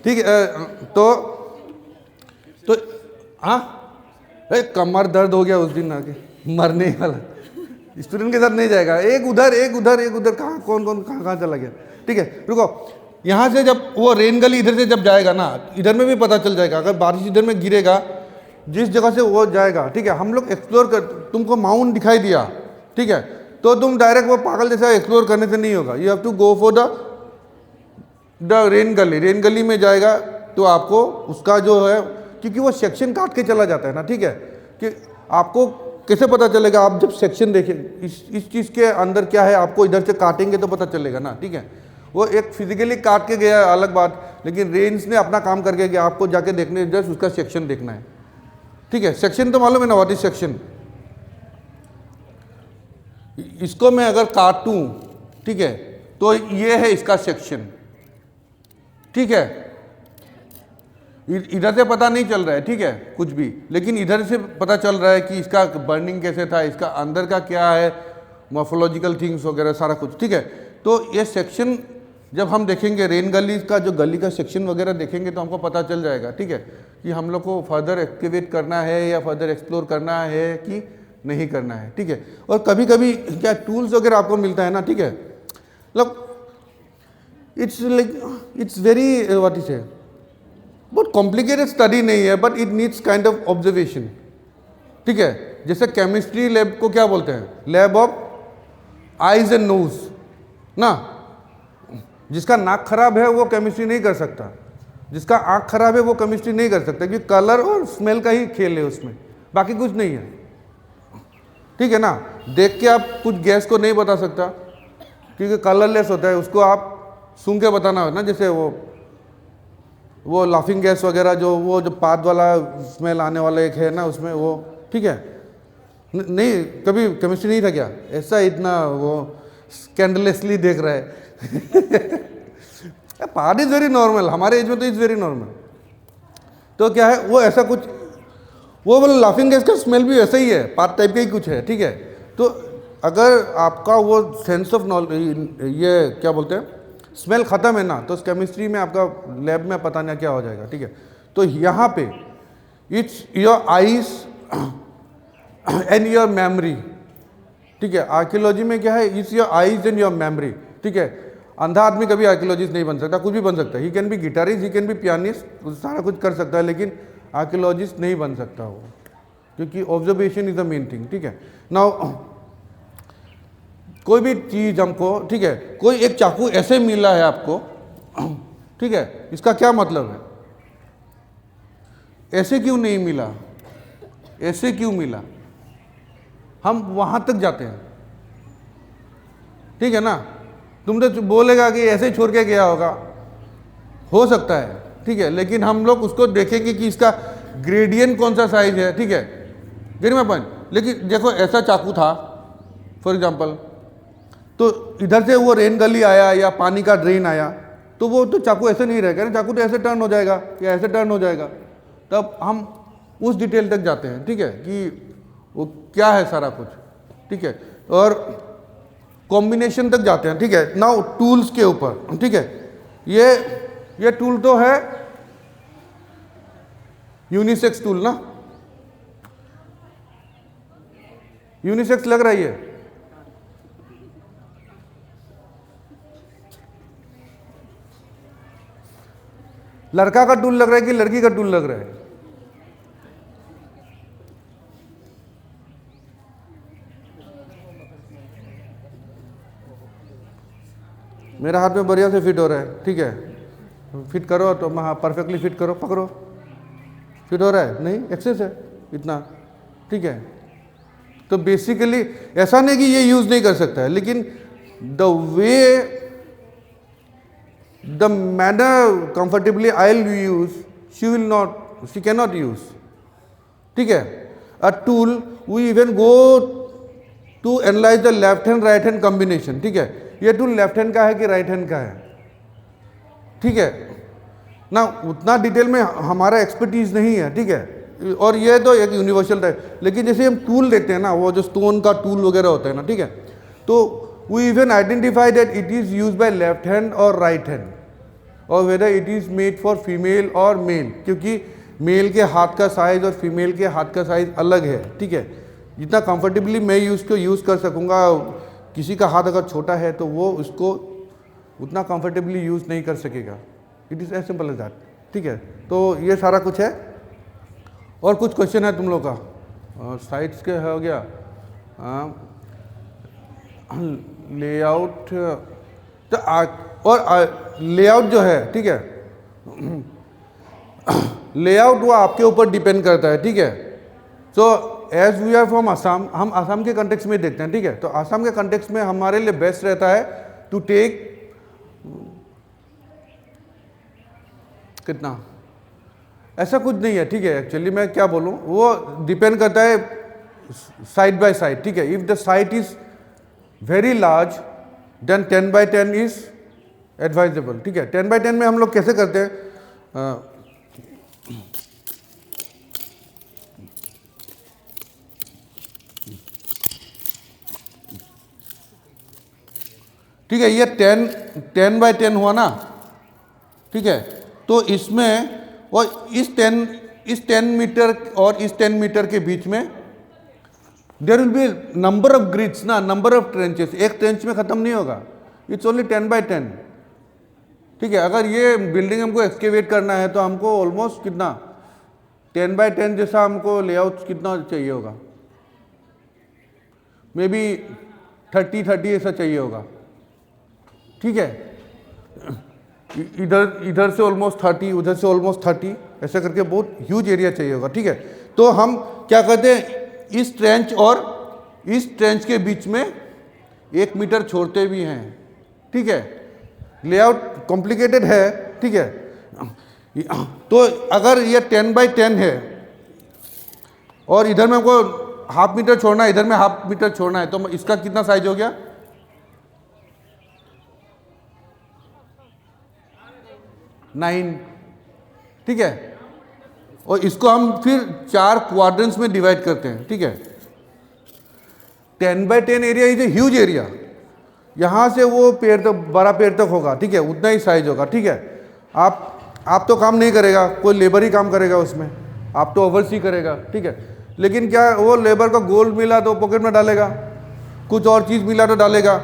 ठीक है। तो हाँ, कमर दर्द हो गया उस दिन आके, मरने वाला। स्टूडेंट के साथ नहीं जाएगा, एक उधर एक उधर एक उधर, कहाँ कौन कहाँ चला गया, ठीक है। रुको, यहाँ से जब वो रेन गली इधर से जब जाएगा ना, इधर में भी पता चल जाएगा, अगर बारिश इधर में गिरेगा जिस जगह से वो जाएगा, ठीक है, हम लोग एक्सप्लोर कर, तुमको माउंट दिखाई दिया, ठीक है, तो तुम डायरेक्ट वो पागल जैसा एक्सप्लोर करने से नहीं होगा, you have to go for the rain gully. Rain gully में जाएगा तो आपको उसका जो है, क्योंकि वो सेक्शन काट के चला जाता है ना, ठीक है, कि आपको कैसे पता चलेगा, आप जब सेक्शन देखें इस चीज़ के अंदर क्या है, आपको इधर से काटेंगे तो पता चलेगा ना, ठीक है, वो एक फिजिकली काट के गया अलग बात, लेकिन रेंज ने अपना काम करके गया, आपको जाके देखने जस्ट उसका सेक्शन देखना है, ठीक है। सेक्शन तो मालूम है ना, व्हाट इज सेक्शन। इसको मैं अगर काटूं, ठीक है, तो ये है इसका सेक्शन, ठीक है, इधर से पता नहीं चल रहा है, ठीक है, कुछ भी, लेकिन इधर से पता चल रहा है कि इसका बर्निंग कैसे था, इसका अंदर का क्या है, मॉर्फोलॉजिकल थिंग्स वगैरह सारा कुछ, ठीक है। तो ये सेक्शन जब हम देखेंगे, रेन गली का जो गली का सेक्शन वगैरह देखेंगे तो हमको पता चल जाएगा, ठीक है, कि हम लोग को फर्दर एक्टिवेट करना है या फर्दर एक्सप्लोर करना है कि नहीं करना है, ठीक है। और कभी कभी क्या टूल्स वगैरह आपको मिलता है ना, ठीक है, मतलब इट्स वेरी व्हाट इज है, बहुत कॉम्प्लिकेटेड स्टडी नहीं है, but it needs kind of observation, ठीक है। जैसे केमिस्ट्री लैब को क्या बोलते हैं, lab of eyes and nose ना, जिसका नाक खराब है वो केमिस्ट्री नहीं कर सकता, जिसका आँख खराब है वो केमिस्ट्री नहीं कर सकता, क्योंकि कलर और स्मेल का ही खेल है उसमें, बाकी कुछ नहीं है, ठीक है ना। देख के आप कुछ गैस को नहीं बता सकता क्योंकि कलरलेस होता है, उसको आप सूंघ के बताना हो ना, जैसे वो लाफिंग गैस वगैरह जो पाद वाला स्मेल आने वाला एक है ना उसमें, वो ठीक है। नहीं, कभी केमिस्ट्री नहीं था क्या ऐसा, इतना वो स्कैंडलेसली देख रहा है पाद इज वेरी नॉर्मल, हमारे एज में तो इज वेरी नॉर्मल। तो क्या है वो ऐसा कुछ, वो बोले लाफिंग गैस का स्मेल भी वैसा ही है, पाद टाइप का ही कुछ है, ठीक है। तो अगर आपका वो सेंस ऑफ नॉलेज, ये क्या बोलते हैं, स्मेल ख़त्म है ना, तो केमिस्ट्री में आपका लैब में पता नहीं क्या हो जाएगा, ठीक है। तो यहाँ पे it's your eyes and your memory, ठीक है। आर्कियोलॉजी में क्या है, it's your eyes and your memory, ठीक है। अंधा आदमी कभी आर्कियोलॉजिस्ट नहीं बन सकता, कुछ भी बन सकता है, he can be guitarist, he can be pianist, सारा कुछ कर सकता है, लेकिन आर्कियोलॉजिस्ट नहीं बन सकता वो, क्योंकि observation is the main thing, ठीक है। नाउ कोई भी चीज़ हमको, ठीक है, कोई एक चाकू ऐसे मिला है आपको, ठीक है, इसका क्या मतलब है, ऐसे क्यों नहीं मिला, ऐसे क्यों मिला, हम वहां तक जाते हैं, ठीक है ना। तुम तो बोलेगा कि ऐसे ही छोड़ के गया होगा, हो सकता है, ठीक है, लेकिन हम लोग उसको देखेंगे कि इसका ग्रेडियंट कौन सा साइज है, ठीक है, गेट माय पॉइंट। लेकिन देखो ऐसा चाकू था फॉर एग्जांपल, तो इधर से वो रेन गली आया या पानी का ड्रेन आया, तो वो तो चाकू ऐसे नहीं रहेगा ना, चाकू तो ऐसे टर्न हो जाएगा या ऐसे टर्न हो जाएगा, तब हम उस डिटेल तक जाते हैं, ठीक है, कि वो क्या है सारा कुछ, ठीक है, और कॉम्बिनेशन तक जाते हैं, ठीक है। नाउ टूल्स के ऊपर, ठीक है, ये टूल तो है यूनिसेक्स टूल ना, यूनिसेक्स लग रहा है ये, लड़का का टूल लग रहा है कि लड़की का टूल लग रहा है, मेरा हाथ में बढ़िया से फिट हो रहा है, ठीक है, फिट करो तो हाँ परफेक्टली फिट करो, पकड़ो, फिट हो रहा है, नहीं एक्सेस है इतना, ठीक है। तो बेसिकली ऐसा नहीं कि ये यूज नहीं कर सकता है, लेकिन the way, the manner comfortably I will use, she will not, she can not use, ठीक है। A tool we even go to analyse the left hand right hand combination, ठीक है। ये टूल लेफ्ट हैंड का है कि right hand का है, ठीक है ना, उतना डिटेल में हमारा एक्सपर्टीज नहीं है, ठीक है। और ये तो एक यूनिवर्सल है, लेकिन जैसे हम टूल देखते हैं ना, वो जो स्टोन का टूल वगैरह होता है ना, ठीक है, तो we even identify that it is use by left hand और राइट हैंड, और whether it is made for female और मेल, क्योंकि मेल के हाथ का साइज और फीमेल के हाथ का साइज अलग है, ठीक है। जितना कंफर्टेबली मैं यूज कर सकूंगा, किसी का हाथ अगर छोटा है तो वो उसको उतना कंफर्टेबली यूज़ नहीं कर सकेगा। It is as simple as that, ठीक है। तो ये सारा कुछ है। और कुछ क्वेश्चन है तुम लोग का? साइट्स के हो गया, लेआउट, तो और लेआउट जो है, ठीक है, लेआउट वो आपके ऊपर डिपेंड करता है, ठीक है। So as we are from Assam, हम आसाम के कंटेक्स्ट में देखते हैं, ठीक है। तो आसाम के कंटेक्स्ट में हमारे लिए बेस्ट रहता है टू टेक कितना, ऐसा कुछ नहीं है, ठीक है। एक्चुअली मैं क्या बोलूँ, वो डिपेंड करता है साइड बाय साइड, ठीक है। If the site is very large then 10x10 is advisable, ठीक है। 10x10 में हम लोग कैसे करते हैं, ठीक है, ये 10x10 हुआ ना, ठीक है। तो इसमें और इस 10 मीटर और इस 10 मीटर के बीच में there will be number of grids ना, नंबर ऑफ ट्रेंचेस। एक ट्रेंच में खत्म नहीं होगा, इट्स ओनली 10x10, ठीक है। अगर ये बिल्डिंग हमको एक्सकेवेट करना है तो हमको ऑलमोस्ट कितना 10x10 जैसा हमको लेआउट कितना चाहिए होगा, मे बी 30 ऐसा चाहिए होगा, ठीक है। इधर से ऑलमोस्ट 30, उधर से ऑलमोस्ट 30, ऐसा करके बहुत ह्यूज एरिया चाहिए होगा, ठीक है। तो हम क्या करते हैं, इस ट्रेंच और इस ट्रेंच के बीच में 1 मीटर छोड़ते भी हैं, ठीक है। लेआउट कॉम्प्लिकेटेड है, ठीक है। तो अगर ये 10x10 है और इधर में हमको 1/2 मीटर छोड़ना है, इधर में 1/2 मीटर छोड़ना है, तो इसका कितना साइज हो गया, 9, ठीक है। और इसको हम फिर 4 क्वाड्रेंट्स में डिवाइड करते हैं, ठीक है। 10x10 area is a huge area, यहाँ से वो पेड़ तक, 12 पेड़ तक होगा, ठीक है, उतना ही साइज होगा, ठीक है। आप तो काम नहीं करेगा, कोई लेबर ही काम करेगा उसमें, आप तो ओवरसी करेगा, ठीक है। लेकिन क्या वो लेबर का गोल्ड मिला तो पॉकेट में डालेगा, कुछ और चीज़ मिला तो डालेगा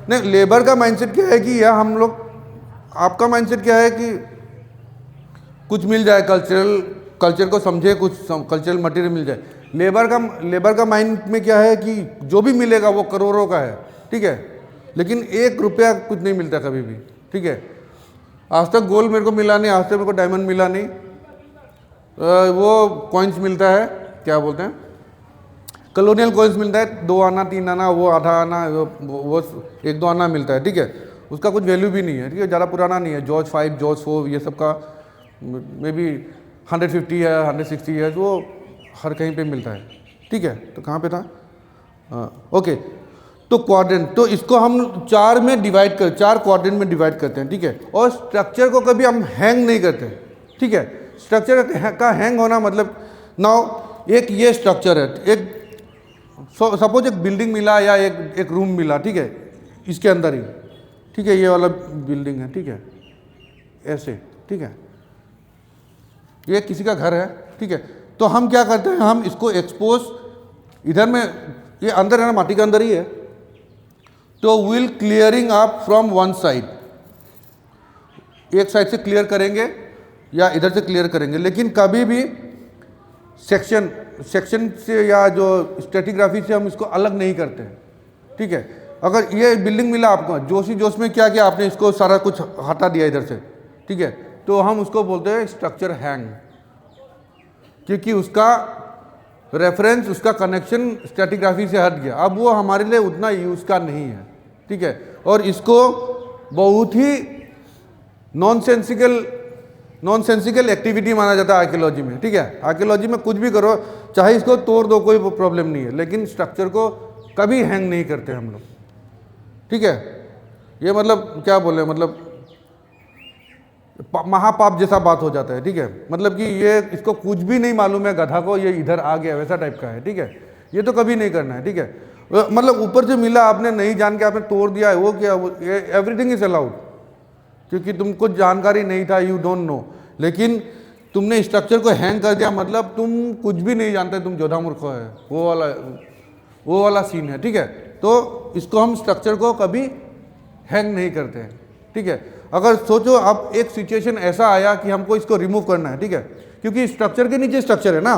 नहीं। लेबर का माइंडसेट क्या है कि यह हम लोग, आपका माइंडसेट क्या है कि कुछ मिल जाए, कल्चर को समझे, कुछ कल्चरल मटेरियल मिल जाए। लेबर का माइंड में क्या है कि जो भी मिलेगा वो करोड़ों का है, ठीक है। लेकिन 1 रुपया कुछ नहीं मिलता कभी भी, ठीक है। आज तक गोल्ड मेरे को मिला नहीं, आज तक मेरे को डायमंड मिला नहीं। वो कॉइन्स मिलता है, क्या बोलते हैं, कॉलोनियल कॉइन्स मिलता है, 2 आना 3 आना, वो आधा आना, वो 1-2 आना मिलता है, ठीक है। उसका कुछ वैल्यू भी नहीं है, ठीक है, ज़्यादा पुराना नहीं है। जॉर्ज 5, जॉर्ज 4 ये सब का मे बी 150 है, 160 है, वो हर कहीं पे मिलता है, ठीक है। तो कहाँ पे था, ओके। तो क्वाड्रेंट, तो इसको हम 4 क्वाड्रेंट में डिवाइड करते हैं, ठीक है। और स्ट्रक्चर को कभी हम हैंग नहीं करते, ठीक है। स्ट्रक्चर का हैंग होना मतलब, नाउ एक ये स्ट्रक्चर है, एक सपोज एक बिल्डिंग मिला या एक रूम मिला, ठीक है, इसके अंदर ही, ठीक है, ये वाला बिल्डिंग है, ठीक है, ऐसे, ठीक है, ये किसी का घर है, ठीक है। तो हम क्या करते हैं, हम इसको एक्सपोज, इधर में ये अंदर है ना, माटी के अंदर ही है, तो will clearing up from one side, एक साइड से क्लियर करेंगे या इधर से क्लियर करेंगे। लेकिन कभी भी सेक्शन से या जो स्ट्रेटिग्राफी से हम इसको अलग नहीं करते हैं, ठीक है। अगर ये बिल्डिंग मिला आपको, जोश में क्या किया आपने, इसको सारा कुछ हटा दिया इधर से, ठीक है, तो हम उसको बोलते हैं स्ट्रक्चर हैंग, क्योंकि उसका रेफरेंस, उसका कनेक्शन स्ट्रेटिग्राफी से हट गया। अब वो हमारे लिए उतना यूज़ का नहीं है, ठीक है। और इसको बहुत ही नॉनसेंसिकल एक्टिविटी माना जाता है आर्कियोलॉजी में, ठीक है। आर्कियोलॉजी में कुछ भी करो, चाहे इसको तोड़ दो, कोई प्रॉब्लम नहीं है, लेकिन स्ट्रक्चर को कभी हैंग नहीं करते हम लोग, ठीक है। ये मतलब क्या बोले, मतलब महापाप जैसा बात हो जाता है, ठीक है। मतलब कि ये इसको कुछ भी नहीं मालूम है गधा को, ये इधर आ गया, वैसा टाइप का है, ठीक है। ये तो कभी नहीं करना है, ठीक है। मतलब ऊपर से मिला, आपने नहीं जान के आपने तोड़ दिया है, वो क्या, एवरीथिंग इज अलाउड, क्योंकि तुमको जानकारी नहीं था, यू डोंट नो। लेकिन तुमने स्ट्रक्चर को हैंग कर दिया, मतलब तुम कुछ भी नहीं जानते, तुम जोधा मूर्ख है, वो वाला सीन है, ठीक है। तो इसको हम स्ट्रक्चर को कभी हैंग नहीं करते हैं, ठीक है। अगर सोचो अब एक सिचुएशन ऐसा आया कि हमको इसको रिमूव करना है, ठीक है, क्योंकि स्ट्रक्चर के नीचे स्ट्रक्चर है ना,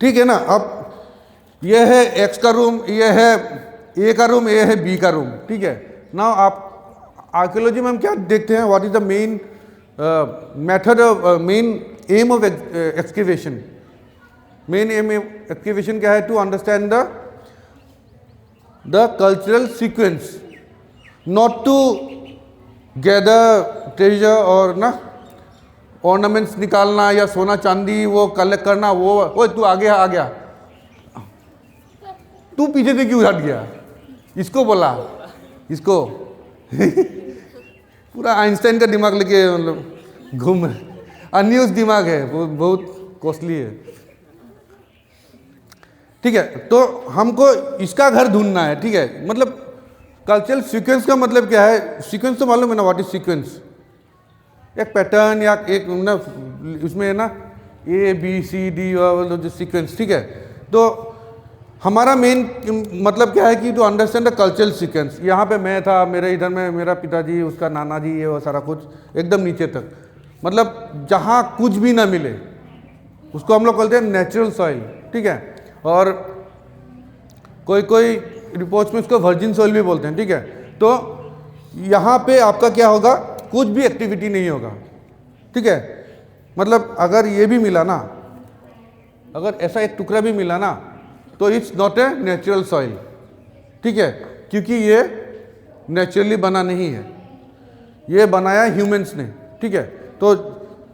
ठीक है ना। अब ये है एक्स का रूम, ये है ए का रूम, ये है बी का रूम, ठीक है ना। आप आर्कियोलॉजी में हम क्या देखते हैं, what is the main method of main aim of excavation. Main aim of excavation क्या है? To understand the cultural sequence, not to gather treasure और ना ऑर्नामेंट्स निकालना या सोना चांदी वो कलेक्ट करना। वो तू आ गया, तू पीछे से क्यों हट गया? इसको बोला, इसको पूरा आइंस्टाइन का दिमाग लेके मतलब घूम रहे, अनयूज दिमाग है, वो बहुत कॉस्टली है, ठीक है। तो हमको इसका घर ढूंढना है, ठीक है। मतलब कल्चरल सीक्वेंस का मतलब क्या है? सीक्वेंस तो मालूम है ना, व्हाट इज सीक्वेंस? एक पैटर्न या एक ना उसमें है ना ए बी सी डी जो सीक्वेंस, ठीक है। तो हमारा मेन मतलब क्या है कि to understand the cultural sequence. यहाँ पे मैं था, मेरे इधर में मेरा पिताजी, उसका नाना जी, ये वो सारा कुछ एकदम नीचे तक, मतलब जहाँ कुछ भी ना मिले उसको हम लोग बोलते हैं नेचुरल सॉइल, ठीक है। और कोई रिपोर्ट्स में उसको वर्जिन सॉइल भी बोलते हैं, ठीक है। तो यहाँ पे आपका क्या होगा? कुछ भी एक्टिविटी नहीं होगा, ठीक है। मतलब अगर ये भी मिला ना, अगर ऐसा एक टुकड़ा भी मिला ना, तो it's not a natural soil, ठीक है, क्योंकि ये नेचुरली बना नहीं है, ये बनाया ह्यूमंस ने, ठीक है। तो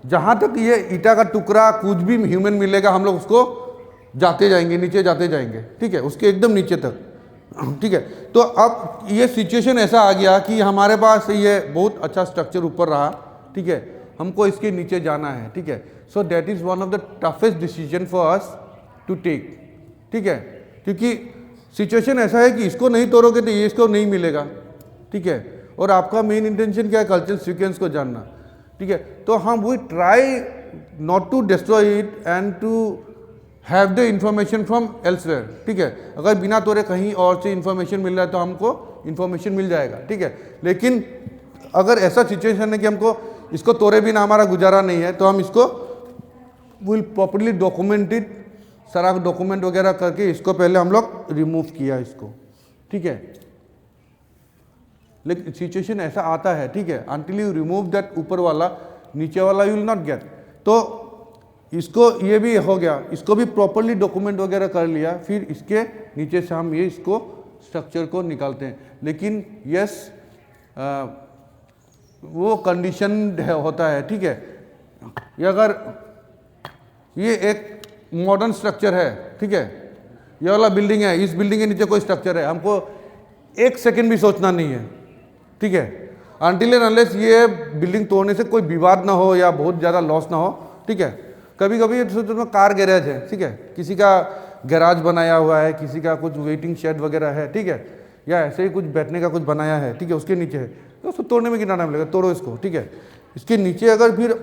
जहाँ तक ये ईटा का टुकड़ा कुछ भी ह्यूमन मिलेगा, हम लोग उसको जाते जाएंगे, नीचे जाते जाएंगे, ठीक है, उसके एकदम नीचे तक, ठीक है। तो अब ये सिचुएशन ऐसा आ गया कि हमारे पास ये बहुत अच्छा स्ट्रक्चर ऊपर रहा, ठीक है, हमको इसके नीचे जाना है, ठीक है। So that is one of the toughest decision for us to take, ठीक है, क्योंकि सिचुएशन ऐसा है कि इसको नहीं तोड़ोगे तो ये इसको नहीं मिलेगा, ठीक है। और आपका मेन इंटेंशन क्या है? कल्चरल सीक्वेंस को जानना, ठीक है। तो हम we try not to destroy it and to have the information from elsewhere, ठीक है। अगर बिना तोड़े कहीं और से इंफॉर्मेशन मिल रहा है तो हमको इंफॉर्मेशन मिल जाएगा, ठीक है। लेकिन अगर ऐसा सिचुएशन है कि हमको इसको तोड़े बिना हमारा गुजारा नहीं है, तो हम इसको विल प्रॉपरली डॉक्यूमेंट इट, सारा डॉक्यूमेंट वगैरह करके इसको पहले हम लोग रिमूव किया इसको, ठीक है। लेकिन सिचुएशन ऐसा आता है, ठीक है, अंटिल यू रिमूव दैट ऊपर वाला, नीचे वाला यू विल नॉट गेट। तो इसको ये भी हो गया, इसको भी प्रॉपरली डॉक्यूमेंट वगैरह कर लिया, फिर इसके नीचे से हम ये इसको स्ट्रक्चर को निकालते हैं। लेकिन यस वो कंडीशन होता है, ठीक है। ये अगर ये एक मॉडर्न स्ट्रक्चर है, ठीक है, ये वाला बिल्डिंग है, इस बिल्डिंग के नीचे कोई स्ट्रक्चर है, हमको एक सेकंड भी सोचना नहीं है, ठीक है, अनटिल एंड अनलेस ये बिल्डिंग तोड़ने से कोई विवाद ना हो या बहुत ज़्यादा लॉस ना हो, ठीक है। कभी कभी सोचो कार गैरेज है, ठीक है, किसी का गैराज बनाया हुआ है, किसी का कुछ वेटिंग शेड वगैरह है, ठीक है, या ऐसे ही कुछ बैठने का कुछ बनाया है, ठीक है, उसके नीचे है, तो उसको तोड़ने में कितना टाइम लगेगा? तोड़ो इसको, ठीक है। इसके नीचे अगर फिर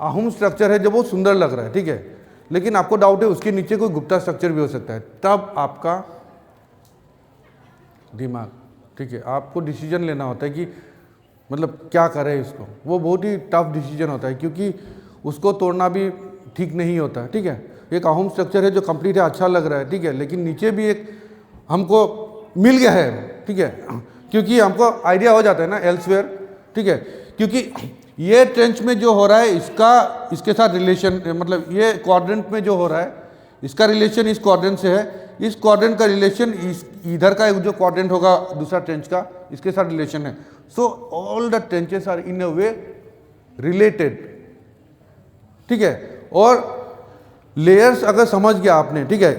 आहूम स्ट्रक्चर है जो बहुत सुंदर लग रहा है, ठीक है, लेकिन आपको डाउट है उसके नीचे कोई गुप्ता स्ट्रक्चर भी हो सकता है, तब आपका दिमाग, ठीक है, आपको डिसीजन लेना होता है कि मतलब क्या करें इसको। वो बहुत ही टफ डिसीजन होता है, क्योंकि उसको तोड़ना भी ठीक नहीं होता है, ठीक है। एक आहूम स्ट्रक्चर है जो कंप्लीट है, अच्छा लग रहा है, ठीक है, लेकिन नीचे भी एक हमको मिल गया है, ठीक है, क्योंकि हमको आइडिया हो जाता है ना एल्सवेयर, ठीक है, क्योंकि ये ट्रेंच में जो हो रहा है इसका इसके साथ रिलेशन, मतलब ये क्वाड्रेंट में जो हो रहा है इसका रिलेशन इस क्वाड्रेंट से है, इस क्वाड्रेंट का रिलेशन इधर का जो क्वाड्रेंट होगा दूसरा ट्रेंच का, इसके साथ रिलेशन है। So all the trenches are in a way related, ठीक है। और लेयर्स अगर समझ गया आपने, ठीक है,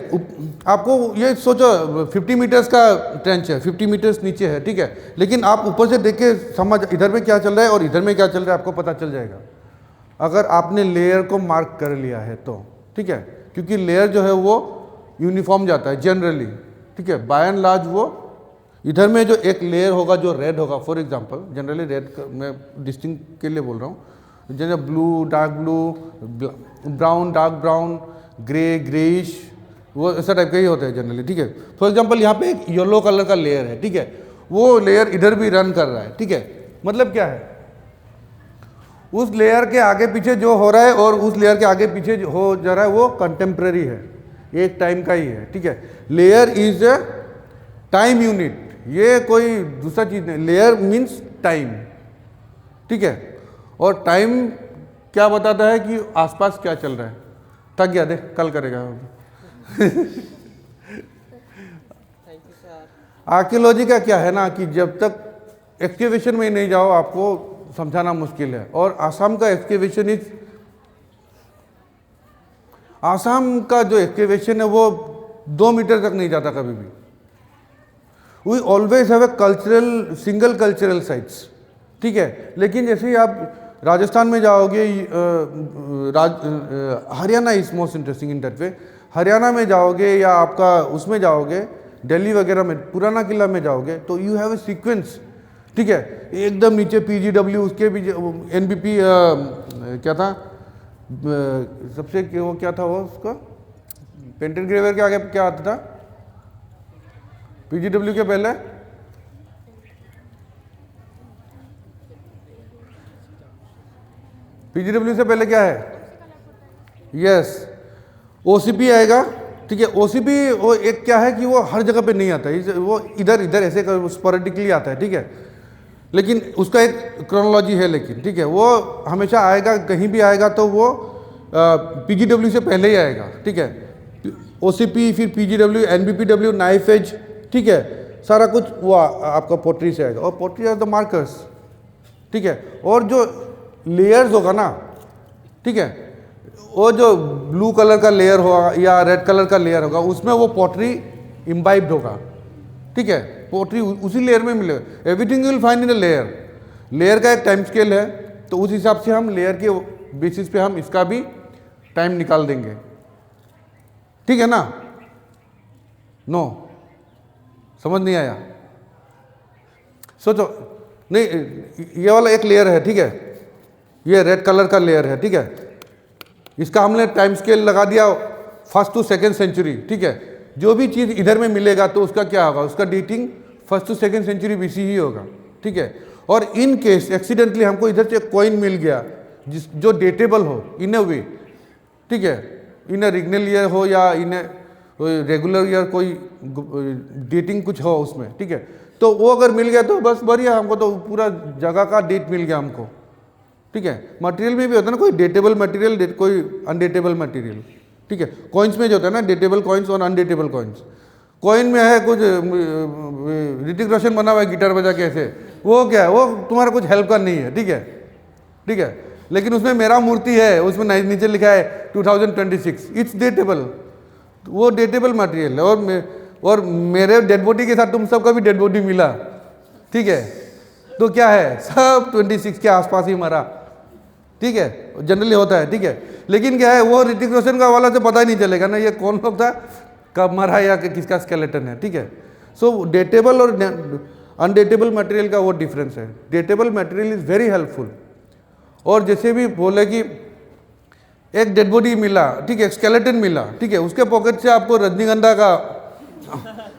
आपको ये सोचो 50 मीटर्स का ट्रेंच है, 50 मीटर्स नीचे है, ठीक है, लेकिन आप ऊपर से देख के समझ इधर में क्या चल रहा है और इधर में क्या चल रहा है आपको पता चल जाएगा, अगर आपने लेयर को मार्क कर लिया है तो, ठीक है, क्योंकि लेयर जो है वो यूनिफॉर्म जाता है जनरली, ठीक है, बाय एंड लार्ज वो इधर में जो एक लेयर होगा जो रेड होगा, फॉर एग्जांपल जनरली रेड मैं डिस्टिंक्ट के लिए बोल रहा हूँ, जैसे blue dark blue, brown dark brown, grey greyish, वो ऐसा टाइप का ही होता है जनरली, ठीक है। फॉर एग्जांपल यहाँ पे एक येलो कलर का लेयर है, ठीक है, वो लेयर इधर भी रन कर रहा है, ठीक है। मतलब क्या है, उस लेयर के आगे पीछे जो हो रहा है और उस लेयर के आगे पीछे जो हो जा रहा है वो कंटेम्प्रेरी है, एक टाइम का ही है, ठीक है। Layer is a time unit, ये कोई दूसरा चीज नहीं, लेयर मीन्स टाइम, ठीक है। और टाइम क्या बताता है कि आसपास क्या चल रहा है। थक गया, देख कल करेगा। आर्कियोलॉजी का क्या है ना कि जब तक एक्सकेवेशन में नहीं जाओ आपको समझाना मुश्किल है। और आसाम का एक्सकेवेशन आसाम का जो एक्सकेवेशन है वो 2 मीटर तक नहीं जाता कभी भी। We always have a cultural, single cultural sites, ठीक है। लेकिन जैसे ही आप राजस्थान में जाओगे, Haryana is most interesting in that way, Haryana में जाओगे या आपका उसमें जाओगे दिल्ली वगैरह में, पुराना किला में जाओगे तो यू हैव ए सीक्वेंस, ठीक है। एकदम नीचे PGW, उसके भी NBP क्या था सबसे, वो क्या था वो उसका पेंटेड ग्रेवर के आगे क्या आता था PGW के पहले? PGW से पहले क्या है? यस, OCP आएगा, ठीक है। OCP वो एक क्या है कि वो हर जगह पे नहीं आता है, वो इधर इधर ऐसे स्पोरेडिकली आता है, ठीक है। लेकिन उसका एक क्रोनोलॉजी है, लेकिन ठीक है वो हमेशा आएगा, कहीं भी आएगा तो वो PGW से पहले ही आएगा, ठीक है। OCP, फिर PGW, NBPW, नाइफ एज, ठीक है, सारा कुछ वो आपका पोट्री से आएगा। और पोट्री आर द मार्कर्स, ठीक है। और जो लेयर्स होगा ना, ठीक है, वो जो ब्लू कलर का लेयर होगा या रेड कलर का लेयर होगा उसमें वो पोट्री इम्बाइब्ड होगा, ठीक है। पोट्री उसी लेयर में मिलेगा। Everything you will find in a layer. Layer का एक टाइम स्केल है, तो उस हिसाब से हम लेयर के बेसिस पे हम इसका भी टाइम निकाल देंगे, ठीक है ना। नो, समझ नहीं आया? सोचो, नहीं ये वाला एक लेयर है, ठीक है, ये रेड कलर का लेयर है, ठीक है। इसका हमने टाइम स्केल लगा दिया 1st to 2nd सेंचुरी, ठीक है। जो भी चीज़ इधर में मिलेगा तो उसका क्या होगा, उसका dating 1st to 2nd century BC ही होगा, ठीक है। और इन केस एक्सीडेंटली हमको इधर से कॉइन मिल गया जो डेटेबल हो इन अ वे, ठीक है, इन अ रिग्नल ईयर हो या इन अ रेगुलर ईयर, कोई डेटिंग कुछ हो उसमें, ठीक है। तो वो अगर मिल गया तो बस बढ़िया, हमको तो पूरा जगह का डेट मिल गया हमको, ठीक है। मटेरियल में भी होता है ना, कोई डेटेबल मटेरियल, कोई अनडेटेबल मटेरियल, ठीक है। कॉइन्स में जो होता है ना, डेटेबल कॉइन्स और अनडेटेबल कॉइन्स। कॉइन में है कुछ ऋतिक रोशन बना हुआ है गिटार बजा के ऐसे, वो क्या है, वो तुम्हारा कुछ हेल्प का नहीं है, ठीक है, ठीक है। लेकिन उसमें मेरा मूर्ति है, उसमें नीचे लिखा है 2026, इट्स डेटेबल, वो डेटेबल मटेरियल है। और मेरे डेड बॉडी के साथ तुम सबका भी डेड बॉडी मिला, ठीक है, तो क्या है, सब 26 के आसपास ही मरा, ठीक है, जनरली होता है, ठीक है। लेकिन क्या है, वो ऋतिक रोशन का वाला से पता ही नहीं चलेगा ना ये कौन लोग था, कब मरा या किसका स्केलेटन है, ठीक है। सो डेटेबल और अनडेटेबल मटेरियल का वो डिफरेंस है। डेटेबल मटेरियल इज वेरी हेल्पफुल। और जैसे भी बोले कि एक डेड बॉडी मिला, ठीक है, स्केलेटन मिला, ठीक है, उसके पॉकेट से आपको रजनीगंधा का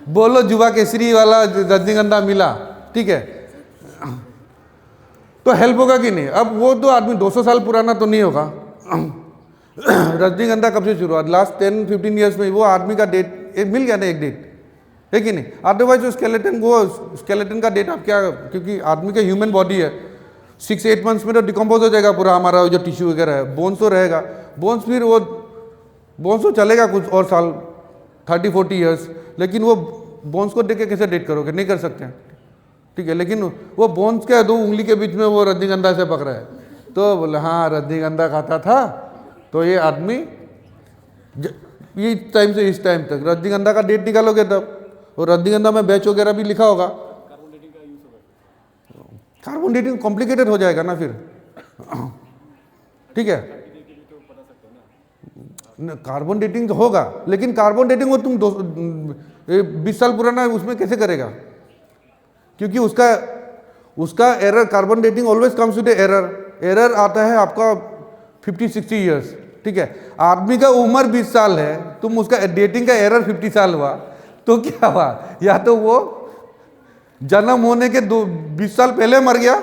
बोलो जुवा केसरी वाला रजनीगंधा मिला, ठीक है, तो हेल्प होगा कि नहीं। अब वो तो आदमी 200 साल पुराना तो नहीं होगा। रजनीगंधा कब से शुरू हुआ, लास्ट 10-15 ईयर्स में वो आदमी का डेट मिल गया ना, एक डेट है कि नहीं। अदरवाइज वो स्केलेटन का डेट आप क्या, क्योंकि आदमी का ह्यूमन बॉडी है 6-8 मंथ्स में तो डिकम्पोज हो जाएगा पूरा हमारा जो टिश्यू वगैरह है। बोन्स तो रहेगा, बोन्स फिर वो बोन्स तो चलेगा कुछ और साल, 30-40 ईयर्स, लेकिन वो बोन्स को देख के कैसे डेट करोगे, नहीं कर सकते, ठीक है। लेकिन वो बोन्स क्या है, 2 उंगली के बीच में वो रजनीगंधा से पकड़ा है, तो बोले हाँ रजनीगंधा खाता था, तो ये आदमी ये इस टाइम से इस टाइम तक रजनीगंधा का डेट निकालोगे तब, और रजनीगंधा में बैच वगैरह भी लिखा होगा। कार्बन डेटिंग कॉम्प्लिकेटेड हो जाएगा ना फिर, ठीक है। कार्बन डेटिंग तो होगा, लेकिन कार्बन डेटिंग वो तुम 20 साल पुराना है उसमें कैसे करेगा, क्योंकि उसका error, carbon dating always comes with error. Error आता है आपका 50-60 ईयर्स, ठीक है। आदमी का उम्र 20 साल है, तुम उसका डेटिंग का एरर 50 साल हुआ, तो क्या हुआ? या तो वो जन्म होने के 20 साल पहले मर गया,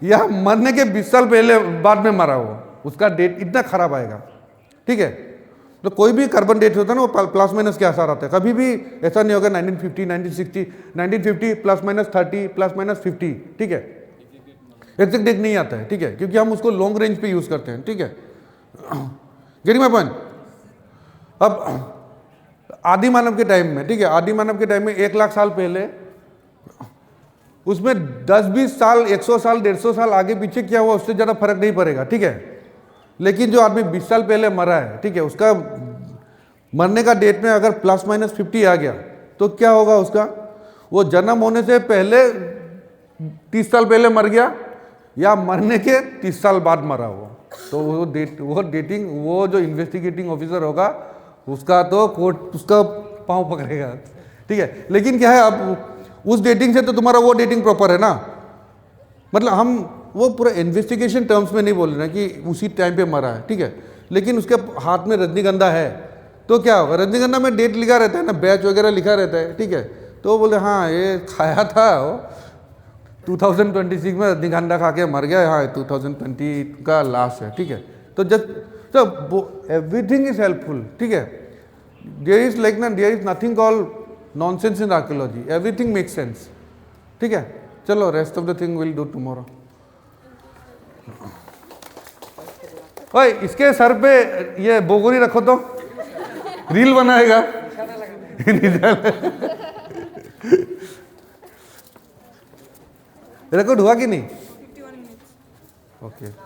या मरने के 20 साल पहले बाद में मरा वो, उसका डेट इतना खराब आएगा, ठीक है। तो कोई भी कार्बन डेट होता है ना, वो प्लस माइनस के आसार आते हैं। कभी भी ऐसा नहीं होगा 1950, 1960, 1950 प्लस माइनस 30 प्लस माइनस 50, ठीक है, एग्जैक्ट डेट नहीं आता है, ठीक है, क्योंकि हम उसको लॉन्ग रेंज पे यूज करते हैं, ठीक है। Getting my point? अब आदि मानव के टाइम में, ठीक है, आदि मानव के टाइम में 1 लाख साल पहले, उसमें 10-20 साल, 100 साल, 150 साल आगे पीछे क्या हुआ उससे ज्यादा फर्क नहीं पड़ेगा, ठीक है। लेकिन जो आदमी 20 साल पहले मरा है, ठीक है, उसका मरने का डेट में अगर प्लस माइनस 50 आ गया तो क्या होगा उसका? वो जन्म होने से पहले 30 साल पहले मर गया, या मरने के 30 साल बाद मरा वो, तो वो जो इन्वेस्टिगेटिंग ऑफिसर होगा उसका तो कोर्ट उसका पांव पकड़ेगा, ठीक है। लेकिन क्या है, अब उस डेटिंग से तो तुम्हारा वो डेटिंग प्रॉपर है ना, मतलब हम वो पूरा इन्वेस्टिगेशन टर्म्स में नहीं बोल रहे हैं कि उसी टाइम पे मरा है, ठीक है। लेकिन उसके हाथ में रजनीगंधा है तो क्या होगा? रजनीगंधा में डेट लिखा रहता है ना, बैच वगैरह लिखा रहता है, ठीक है। तो बोले हाँ ये खाया था वो 2026 में रजनीगंधा खा के मर गया, हाँ 2020 का लास्ट है, ठीक है। तो जस्ट एवरीथिंग इज हेल्पफुल, ठीक है। देयर इज लाइक ना, there is nothing called nonsense in archaeology, everything makes sense, ठीक है। चलो rest of the thing will do tomorrow. ओए इसके सर पे ये बोगोरी रखो तो रील बनाएगा। रिकॉर्ड हुआ कि नहीं? ओके।